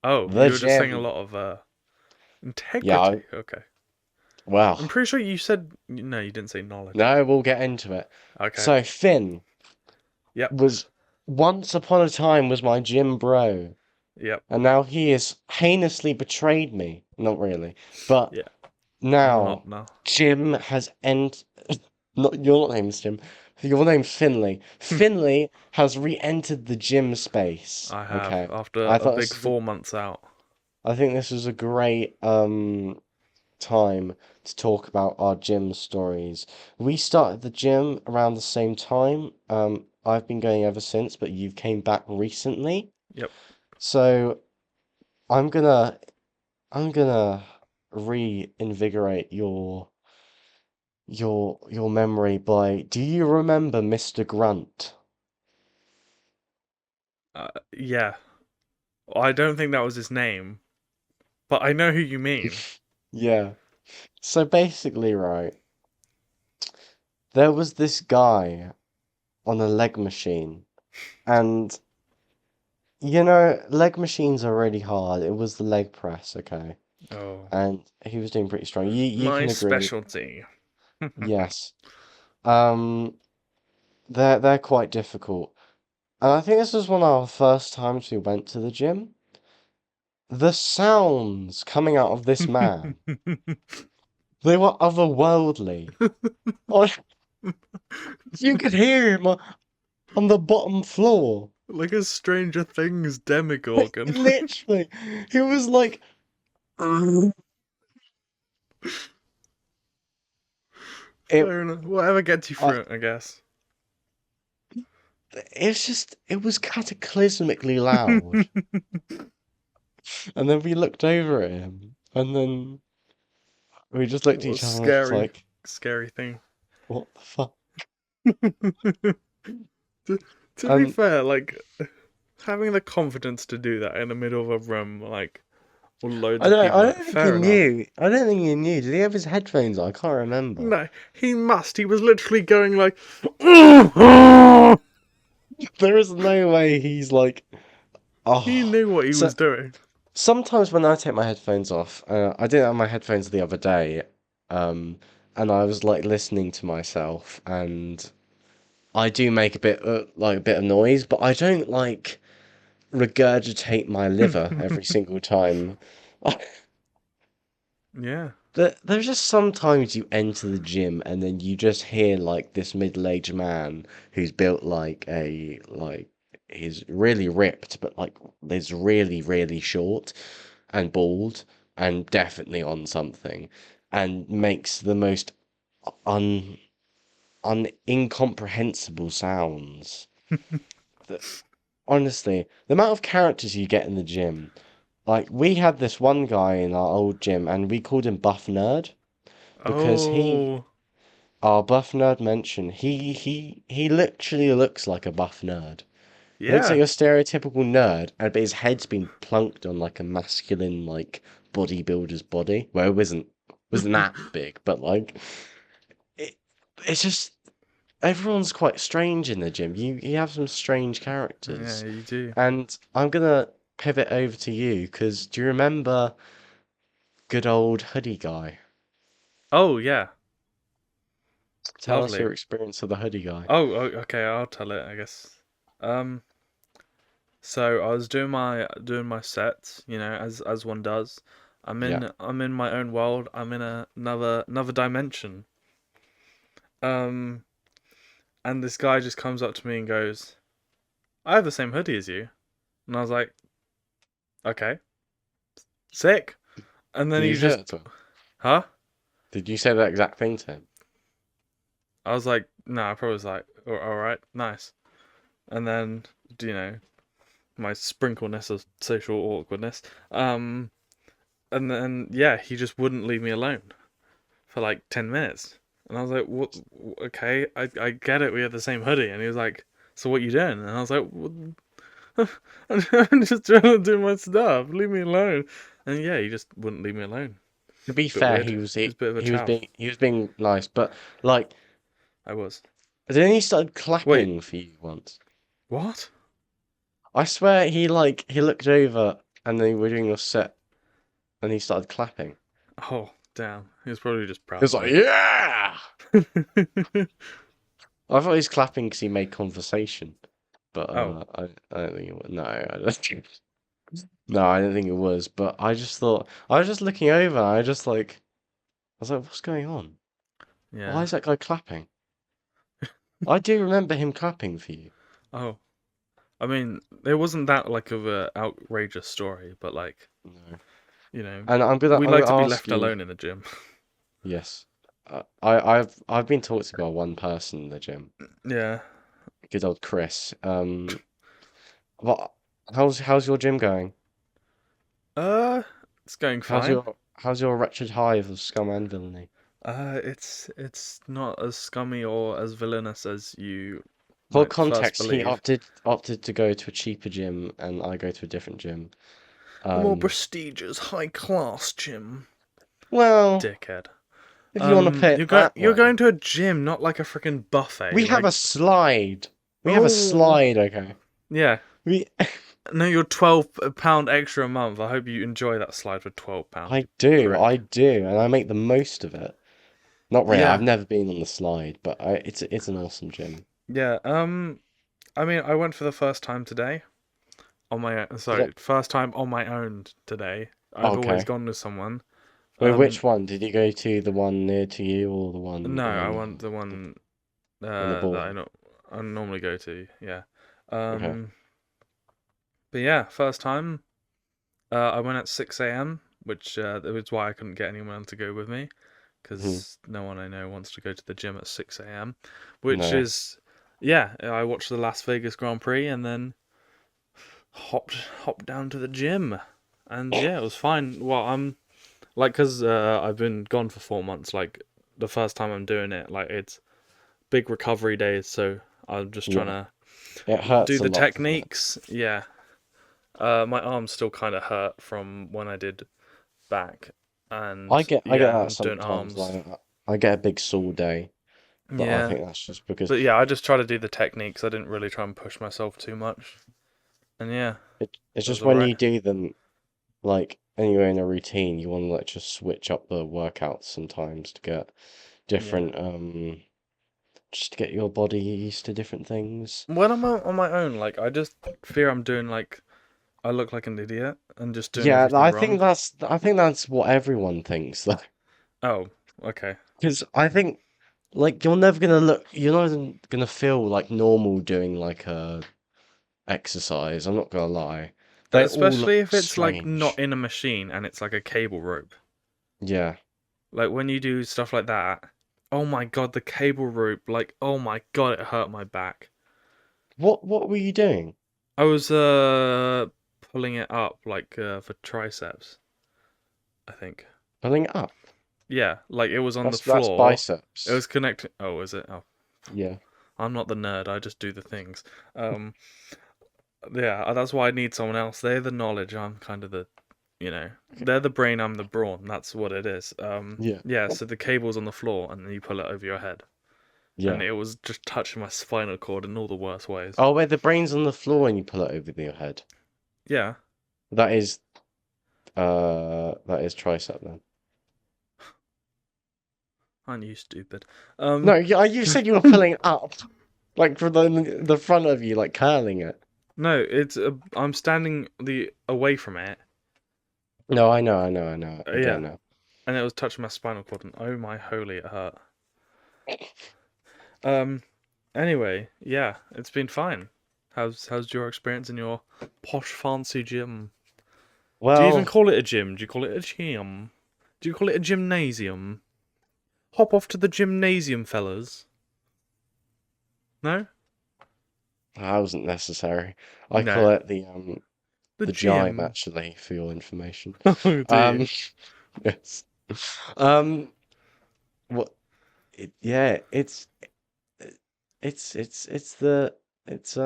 Oh, The you were just saying a gym. lot of Yeah, integrity. Okay. I'm well, pretty sure you said no. You didn't say knowledge. no, we'll get into it. Okay. So Finn Yep. was once upon a time was my gym bro, Yep. and now he has heinously betrayed me. Not really, but Yeah. I'm now not now. Jim has end. Not your name's Jim. Your name's Finley. Finley has re-entered the gym space. I have Okay, after I a thought big this is a, 4 months out. I think this was a great time to talk about our gym stories. We started the gym around the same time. I've been going ever since, but you came back recently. Yep. So I'm gonna I'm gonna reinvigorate your memory by do you remember Mr. Grunt? Yeah. I don't think that was his name, but I know who you mean. Yeah. So basically, right, there was this guy on a leg machine, and leg machines are really hard. It was the leg press, okay? Oh, And he was doing pretty strong. You my can agree. specialty. Yes. Um, they're quite difficult. And I think this was one of our first times we went to the gym. The sounds coming out of this man, they were otherworldly. Oh, you could hear him on the bottom floor. Like a Stranger Things demigorgon. Literally, he was like, it. Fair enough. Whatever gets you I, through it, I guess. it was cataclysmically loud. And then we looked over at him, and then we just looked at What a each other and was just scary, like, scary thing. what the fuck? to, to be And fair, like having the confidence to do that in the middle of a room, like with loads of I people, don't like think he fair enough. knew. I don't think he knew. Did he have his headphones on? I can't remember. No, he must. He was literally going like, There is no way he's like, he oh. knew what he So was doing. sometimes when I take my headphones off, I didn't have my headphones the other day, um, and I was like listening to myself, and I do make a bit like a bit of noise, but I don't like regurgitate my liver every single time. Yeah. There's just sometimes you enter the gym and then you just hear like this middle-aged man who's built like he's really ripped, but like is really, really short and bald and definitely on something and makes the most un incomprehensible sounds. That honestly, the amount of characters you get in the gym. Like we had this one guy in our old gym and we called him Buff Nerd because Oh, our Buff Nerd mentioned he literally looks like a buff nerd. He looks like yeah. your stereotypical nerd, but his head's been plunked on like a masculine like bodybuilder's body. Well, it wasn't that big, but like it, it's just everyone's quite strange in the gym. You have some strange Yeah, characters, you do. and I'm gonna pivot over to you because do you remember good old hoodie guy? Oh, yeah. Tell us Lovely. your experience of the hoodie guy. Oh, okay, I'll tell it, I guess. Um, So I was doing my sets, as one does. I'm Yeah. in I'm in my own world. I'm in another dimension. Um, and this guy just comes up to me and goes, "I have the same hoodie as you," and I was like, "Okay, sick." And then Did you he say that just, to him? huh? Did you say that exact thing to him? I was like, no, I probably was like, all right, nice. And then, you know, my sprinkleness of social awkwardness. Um, and then yeah, he just wouldn't leave me alone for like 10 minutes, and I was like, "What? Okay, I get it. We have the same hoodie." And he was like, "So what you doing?" And I was like, "I'm just trying to do my stuff. Leave me alone." And yeah, he just wouldn't leave me alone. To be Bit fair, weird. he was He was a bit of a chav. he was being nice, but like I was. then he started Wait, clapping for you once. what? I swear he looked over and then we were doing your set and he started clapping. Oh, damn. He was probably just He proud was of like, me. yeah. I thought he was clapping because he made conversation, but Oh, I don't think it was. No, I don't think. No, I don't think it was. But I just thought I was just looking over. I was like, what's going on? Why yeah. is that guy clapping? I do remember him clapping for you. Oh, I mean, it wasn't that like of a outrageous story, but like, No, you know, and we I'm like to gonna be ask left you. alone in the gym. Yes, I've been talked to by one person in the gym. Yeah. Good old Chris. What? How's your gym going? Uh, it's going fine. How's your wretched hive of scum and villainy? It's not as scummy or as villainous as you For might first context, he believe. opted to go to a cheaper gym, and I go to a different gym. A more Um, prestigious, high class gym. well, Dickhead. if you want to put You're it that you're way, going to a gym, not like a freaking buffet. we have a Like, slide. We have a oh, slide. Okay. yeah. We. No, you're £12 extra a month. I hope you enjoy that slide for £12. I Prick. do, and I make the most of it. Not really. I've Yeah, never been on the slide, but it's an awesome gym. yeah. I mean, I went for the first time today on my own. Is it Sorry, first time on my own today. I've always okay? gone with someone. Wait, Um, which one did you go to? The one near to you, or no, the I one want the one on the that ball? I normally go to. Yeah. Okay. Um, but yeah, first time. I went at 6 a.m., which that was why I couldn't get anyone to go with me, Hmm. because no one I know wants to go to the gym at 6 a.m. Which No. is, yeah, I watched the Las Vegas Grand Prix and then hopped down to the gym, and yeah, it was fine. Well, I'm like, because I've been gone for 4 months. Like the first time I'm doing it, like it's big recovery days, so I'm just trying Yeah. to It do hurts a the lot, doesn't it? techniques. Yeah. My arms still kind of hurt from when I did back, and I get yeah, that I'm doing sometimes. arms. Like I get a big sore day, but I Yeah, think that's just because but yeah, I just try to do the techniques. I didn't really try and push myself too much, and yeah, it's it was just when alright. you do them like anywhere in a routine, you want to like just switch up the workouts sometimes to get Yeah. different just to get your body used to different things. When I'm on my own, like I just fear I'm doing like I look like an idiot and just doing Yeah, everything wrong. I think that's what everyone thinks though. Oh, okay. Because I think like you're never gonna feel like normal doing like a exercise. I'm not gonna lie. They all look Especially if it's like not strange. in a machine and it's like a cable rope. Yeah. Like when you do stuff like that. Oh my god, the cable rope! Like, oh my god, it hurt my back. What were you doing? I was pulling it up like for triceps, I think. Pulling it up. Yeah, like it was on the That's floor. It biceps. was connecting. Oh, is it? Oh, Yeah. I'm not the nerd. I just do the things. Um, yeah, that's why I need someone else. They're the knowledge. I'm kind of they're the brain. I'm the brawn. That's what it is. Yeah. Yeah. So the cable's on the floor, and then you pull it over your head, and Yeah. it was just touching my spinal cord in all the worst ways. Oh, wait, the brain's on the floor and you pull it over your head. Yeah. That is that is tricep then. Aren't you stupid? No, yeah, you said you were pulling it up. Like from the front of you, like curling it. No, it's I'm standing the away from it. No, I know, I know, I know. I get it Yeah, now. and it was touching my spinal cord, and oh my holy, it hurt. Um. Anyway, yeah, it's been fine. How's your experience in your posh fancy gym? Do you even Well, call it a gym? Do you call it a gym? Do you call it a gymnasium? Hop off to the gymnasium, fellas. No? that wasn't necessary. I No. call it The the gym gym. actually, for your information. Oh, do you? Um, yes. Um, what? Yeah, it's the it's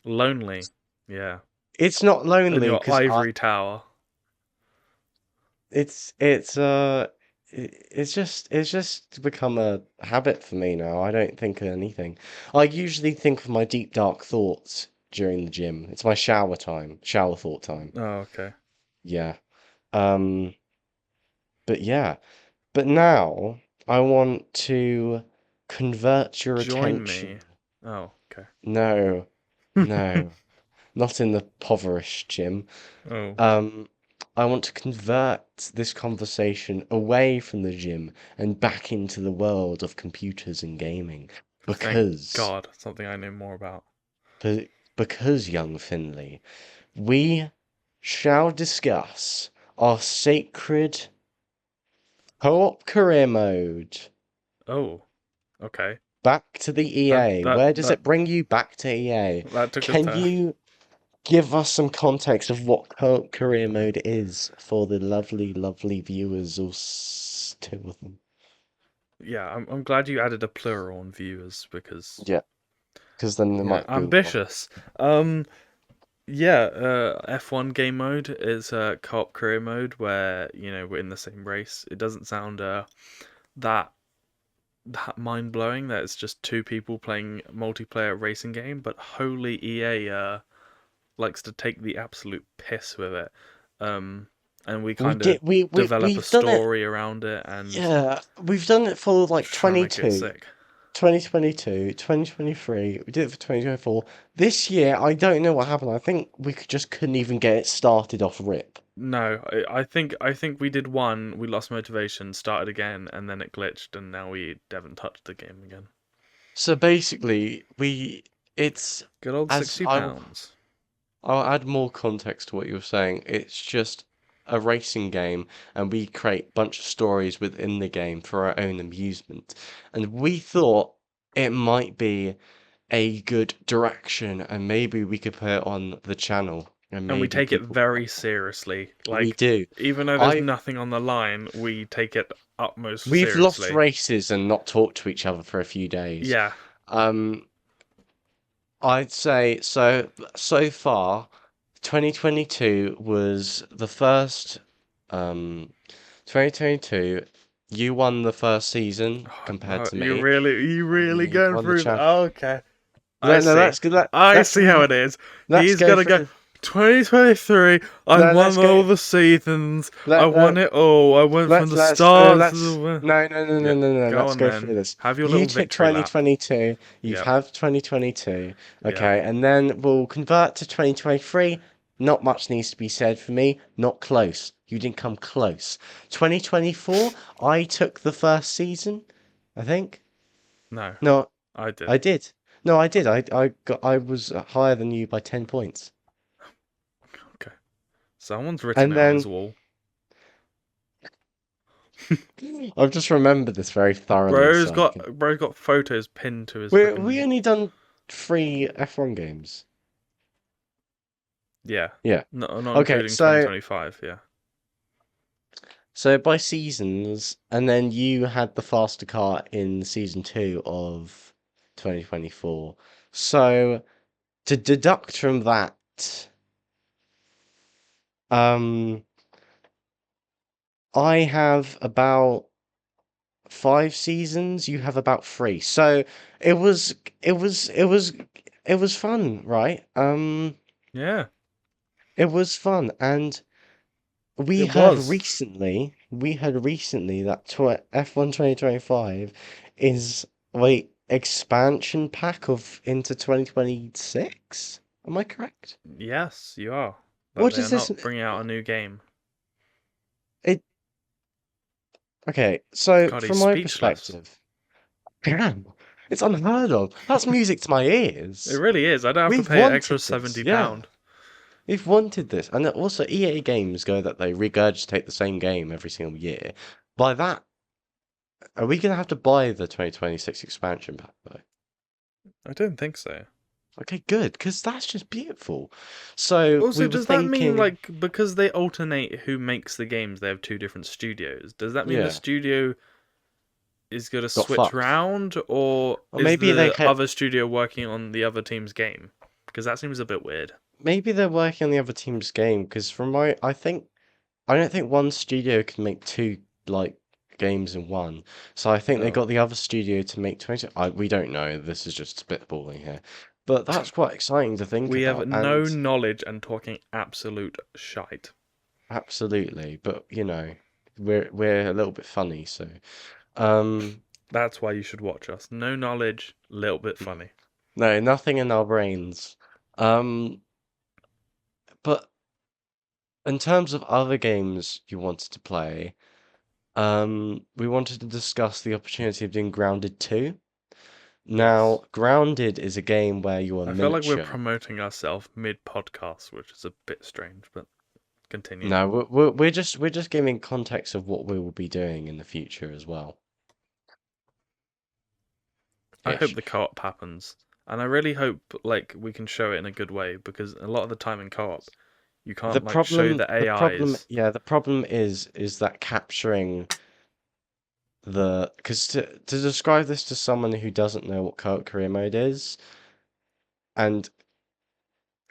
Lonely. Yeah. it's not In lonely your because I ivory tower. it's it's just become a habit for me now. I don't think of anything. I usually think of my deep dark thoughts during the gym. It's my shower time, shower thought time. Oh, okay. Yeah. Um, but yeah. But now I want to convert your Join me. attention. Oh, okay. No, no, not in the impoverished gym. Oh, Um, I want to convert this conversation away from the gym and back into the world of computers and gaming. thank Because, God. Something I know more about. because, young Finley, we shall discuss our sacred co-op career mode. Oh, okay. Back to the That EA. that Where does that it bring you back to EA? that took a Can turn. you give us some context of what co-op career mode is for the lovely, lovely viewers, or two of them? Yeah, I'm glad you added a plural on viewers because Yeah, because then they might Google one. ambitious. Um, yeah, F1 game mode is co-op career mode where we're in the same race. It doesn't sound that that mind blowing that it's just two people playing a multiplayer racing game, but holy EA likes to take the absolute piss with it. Um, and we We kind of did. develop a We've done it. story around it and Yeah, we've done it for like just try and make it 22, sick. 2022, 2023. We did it for 2024. This year, I don't know what happened. I think just couldn't even get it started off rip. No, I think we did one. We lost motivation, started again, and then it glitched, and now we haven't touched the game again. So basically, it's Good old as £60. I'll add more context to what you were saying. It's just a racing game, and we create a bunch of stories within the game for our own amusement. And we thought it might be a good direction, and maybe we could put it on the channel, and And we maybe take it people. very seriously. We Like, do. even though there's I nothing on the line, we take it utmost We've lost seriously. races and not talked to each other for a few days. Yeah. Um, I'd say so far, 2022 was the first. Um, 2022, you won the first season Oh, compared no, to you me. really, you really You've going won the through that? champ. Oh, okay. I No, no, see. that's good. Let I let's see how it is. let's He's go gonna go. through. 2023. I No, won let's all go. the seasons. I won Let it all. I went from the stars to the. no, no, no, no, Yeah, no, no. go Let's on go through then. this. Have your You little took victory lap. 2022. You've Yep. had 2022. Yep. Okay, and then we'll convert to 2023. Not much needs to be said for me. Not close. You didn't come close. 2024. I took the first season. I think. No, No, I did. I did. No, I did. I was higher than you by 10 points. Okay. Someone's written And it on his then wall. I've just remembered this very thoroughly, Bro's so I got can. bro's got photos pinned to his We freaking. only done three F1 games. Yeah. Yeah. Not Okay, including so 2025. Yeah. by seasons, and then you had the faster car in season two of 2024. So to deduct from that, um, I have about 5 seasons. You have about three. So it was, it was, it was, it was fun, right? Yeah. It was fun, and It was. we heard recently that F1 2025 is, wait, expansion pack of into 2026. Am I correct? Yes, you are. That What they are does this? not bringing out a new game. It okay. So God, he's from my speechless. perspective, damn, it's unheard of. That's music to my It ears. really is. I don't have to We've pay an extra wanted this, yeah. £70. We've wanted this, and also EA games go that they regurgitate the same game every single year. By that, are we gonna have to buy the 2026 expansion pack though? I don't think so. Okay, good, because that's just beautiful. So we Also, were does that mean, thinking, like, because they alternate who makes the games, they have two different studios? Does that mean the yeah, studio is going to got switch fucked. round, or Or is maybe they the kept, other studio working on the other team's game? Because that seems a bit weird. maybe they're working on the other team's game. Because from my, I don't think one studio can make two like games in one. So I think they Oh. got the other studio to make 20. We don't know. This is just spitballing here, but that's quite exciting to think We have about. no And knowledge and talking absolute shite. absolutely, but we're a little bit funny, so um, That's why you should watch us. No knowledge, little bit funny. no, nothing in our brains. Um, but in terms of other games you wanted to play, we wanted to discuss the opportunity of doing Grounded 2. Yes. Now, Grounded is a game where you are I feel like we're miniature. promoting ourselves mid podcast, which is a bit strange, but continue. No, we're just giving context of what we will be doing in the future as well. I hope Ish. the co-op happens, and I really hope like we can show it in a good way because a lot of the time in co-op, you The can't like show problem, the the problem, AIs. yeah, the problem is that capturing because to describe this to someone who doesn't know what co-op career mode is, and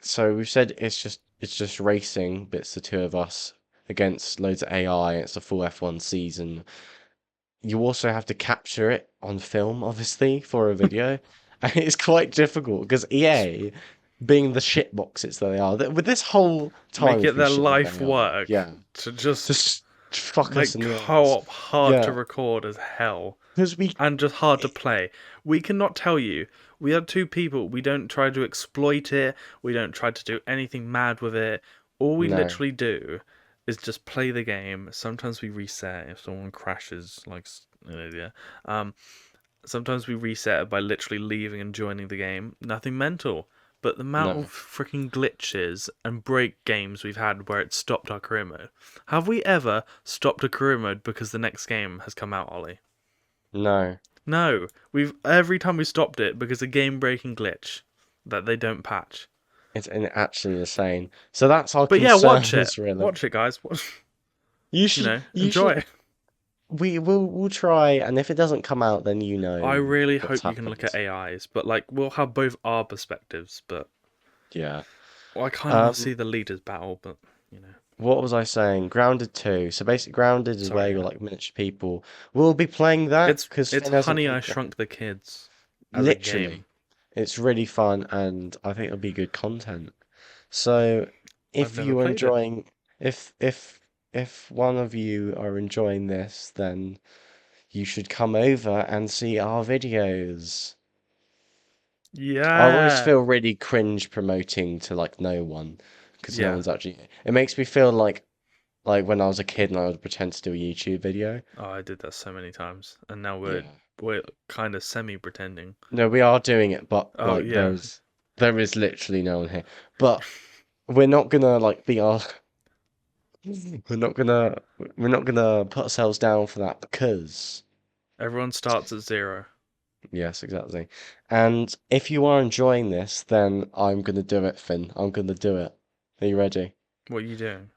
so we've said it's just racing, but it's the two of us against loads of AI. It's a full F1 season. You also have to capture it on film, obviously, for a video, and it's quite difficult because EA, being the shitboxes that they are, with this whole time Make has it been their shit with life AI. work Yeah, to just just fuck us make in the ass. co-op hard to Yeah, record as hell because and just hard to it, play. We cannot tell you. We are two people. We don't try to exploit it. We don't try to do anything mad with it. All we no, literally do is just play the game. Sometimes we reset if someone crashes, like an idiot. Um, Sometimes we reset it by literally leaving and joining the game. Nothing mental. But the amount of no, freaking glitches and break games we've had where it stopped our career mode. Have we ever stopped a career mode because the next game has come out, Ollie? no. No. We've every time we stopped it because a game breaking glitch that they don't patch. It's actually insane. So that's our But yeah, watch it. concerns, really. Watch it, guys. Watch, You should, you enjoy should. it. We'll try, and if it doesn't come out, then you I know really what's hope you can look happened. at AIs, but like we'll have both our perspectives, but Yeah. well, I kind of want to Um, see the leaders battle, but you know. what was I saying? Grounded 2. So basically, Grounded is where Sorry, you're yeah. like miniature people. We'll be playing that because It's Finn hasn't Honey I played Shrunk Grounded. the Kids as a game. Literally, it's really fun, and I think it'll be good content. So I've if never you're played it. enjoying, if one of you are enjoying this, then you should come over and see our videos. I always Yeah. feel really cringe promoting to like no one because no Yeah. one's actually. It makes me feel like when I was a kid and I would pretend to do a YouTube video. Oh, I did that so many times, and now Yeah. we're kind of semi pretending. No, we are doing it, but Oh like yeah. there is literally no one here. But we're not gonna like be our we're not gonna we're not gonna put ourselves down for that because Everyone starts at zero. yes, exactly. And if you are enjoying this, then I'm gonna do it, Finn. I'm gonna do it. Are you ready? What are you doing?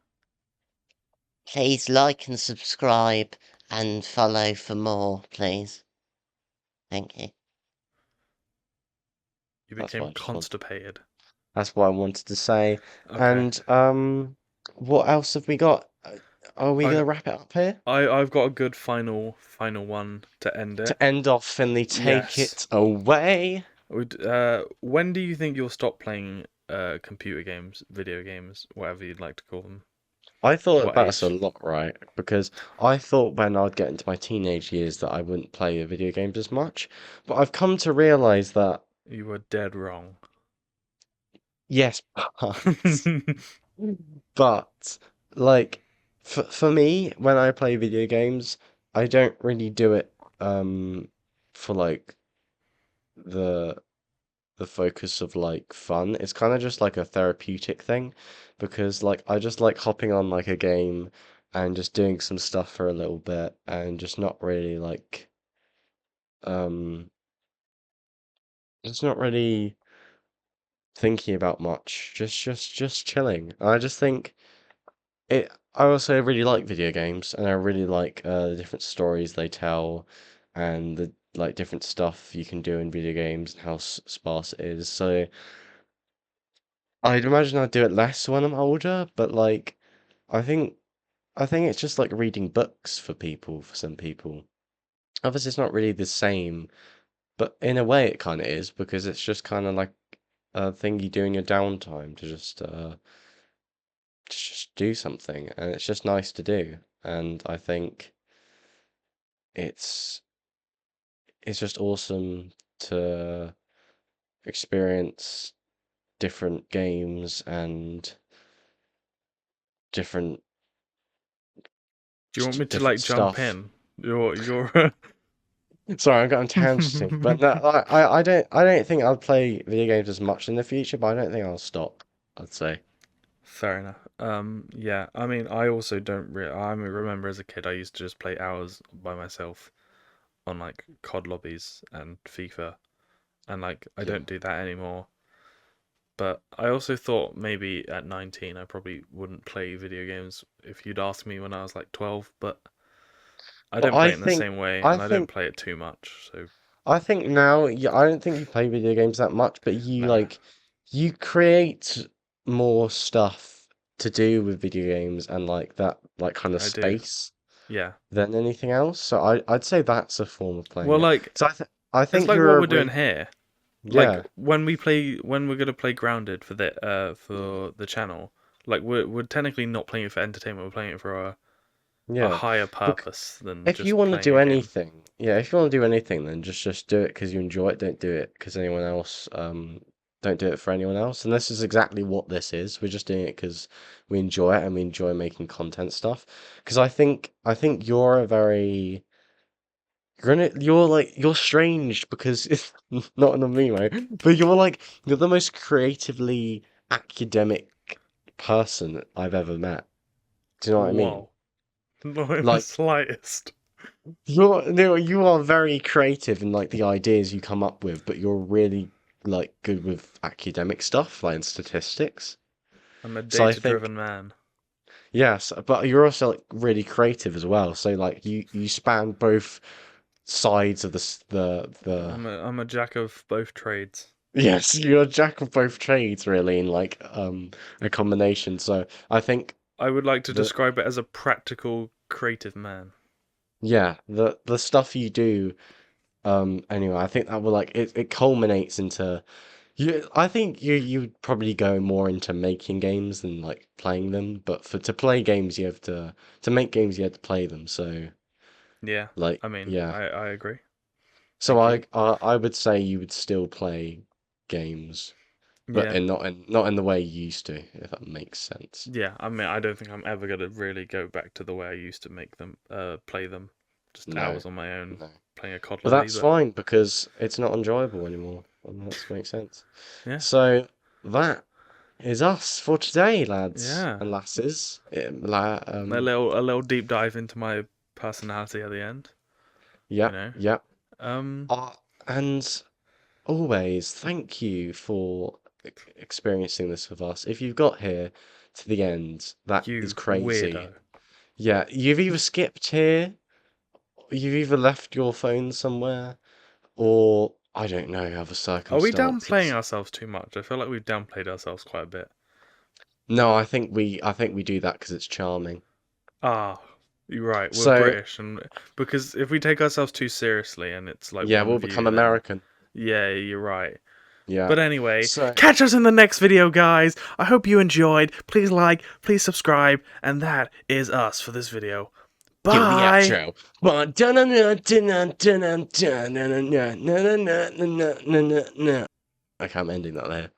Please like and subscribe and follow for more, please. Thank you. You That's what became I just want. constipated. That's what I wanted to say. Okay. And what else have we got? Are we I gonna wrap it up here? I've got a good final one to end it. To end off, Finley, take Yes. it away. When do you think you'll stop playing computer games, video games, whatever you'd like to call them? I thought What about this a age? lot, right? Because I thought when I'd get into my teenage years that I wouldn't play video games as much. But I've come to realize that, You were dead wrong. yes, but like for me, when I play video games, I don't really do it for like the the focus of like fun. It's kind of just like a therapeutic thing because like I just like hopping on like a game and just doing some stuff for a little bit and just not really like um just not really thinking about much. Just chilling. I just think it I also really like video games and I really like the different stories they tell and the like different stuff you can do in video games and how sparse it is. So I'd imagine I'd do it less when I'm older, but like I think I think it's just like reading books for people, for some people. Obviously, it's not really the same, but in a way, it kind of is because it's just kind of like a thing you do in your downtime to just do something, and it's just nice to do. And I think it's it's just awesome to experience different games and different Do you want me to different like jump stuff. in? You're Sorry, I'm tangenting, but no, I don't think I'll play video games as much in the future, but I don't think I'll stop. I'd say, Fair enough. Yeah. I mean, I also don't. I remember as a kid, I used to just play hours by myself on like COD lobbies and FIFA, and like I yeah. don't do that anymore. But I also thought maybe at 19 I probably wouldn't play video games if you'd asked me when I was like 12, but I But don't play it in the same way I and I don't think, play it too much. So, I think now, yeah, I don't think you play video games that much, but nah, you create more stuff to do with video games and like that, like kind of I do. space Yeah. than anything else. So I'd say that's a form of playing Well, it. like So I it's think like what you're a we're doing really, here. Like yeah, when we're gonna play Grounded for for the channel, like we're technically not playing it for entertainment. We're playing it for a yeah. higher purpose than If you just want to playing do a game. anything, yeah, if you want to do anything, then just do it because you enjoy it. Don't do it because anyone else, don't do it for anyone else. And this is exactly what this is. We're just doing it because we enjoy it and we enjoy making content stuff. Because I think you're a very, you're like, you're strange because it's not in a mean way, but you're the most creatively academic person I've ever met. Do you know what I mean? Whoa, not in the Like, slightest. You are very creative in like the ideas you come up with, but you're really like good with academic stuff, like in statistics. I'm a So I think data-driven man. yes, but you're also like really creative as well. So like you span both sides of the I'm a jack of both trades. yes, you're a jack of both trades really in like a combination. So I think I would like to the describe it as a practical, creative man. yeah, the stuff you do anyway, I think that will like it culminates into I think you'd probably go more into making games than like playing them, but for to play games you have to make games you have to play them. So Yeah, like I mean, yeah. I agree. So Thankfully. I would say you would still play games, but Yeah, not in the way you used to, if that makes sense. yeah. I mean, I don't think I'm ever gonna really go back to the way I used to make them, play them, just No, hours on my own no. playing a COD But lobby. that's But fine because it's not enjoyable anymore, and that makes sense. yeah, So that is us for today, lads yeah. and lasses. A little deep dive into my personality at the end. You Yep, know. yep. Um, And always thank you for experiencing this with us. If you've got here to the end, that is you crazy. weirdo. Yeah, you've either skipped here, you've either left your phone somewhere, or I don't know, other Are we downplaying circumstances. ourselves too much? I feel like we've downplayed ourselves quite a bit. No, I think we do that because it's charming. Ah, you're right. We're So British, and because if we take ourselves too seriously and it's like yeah, one we'll become view, then American. yeah, you're right. Yeah. But anyway, So catch us in the next video, guys. I hope you enjoyed. Please like, please subscribe, and that is us for this video. cue the Bye. outro. Okay, I'm ending that there.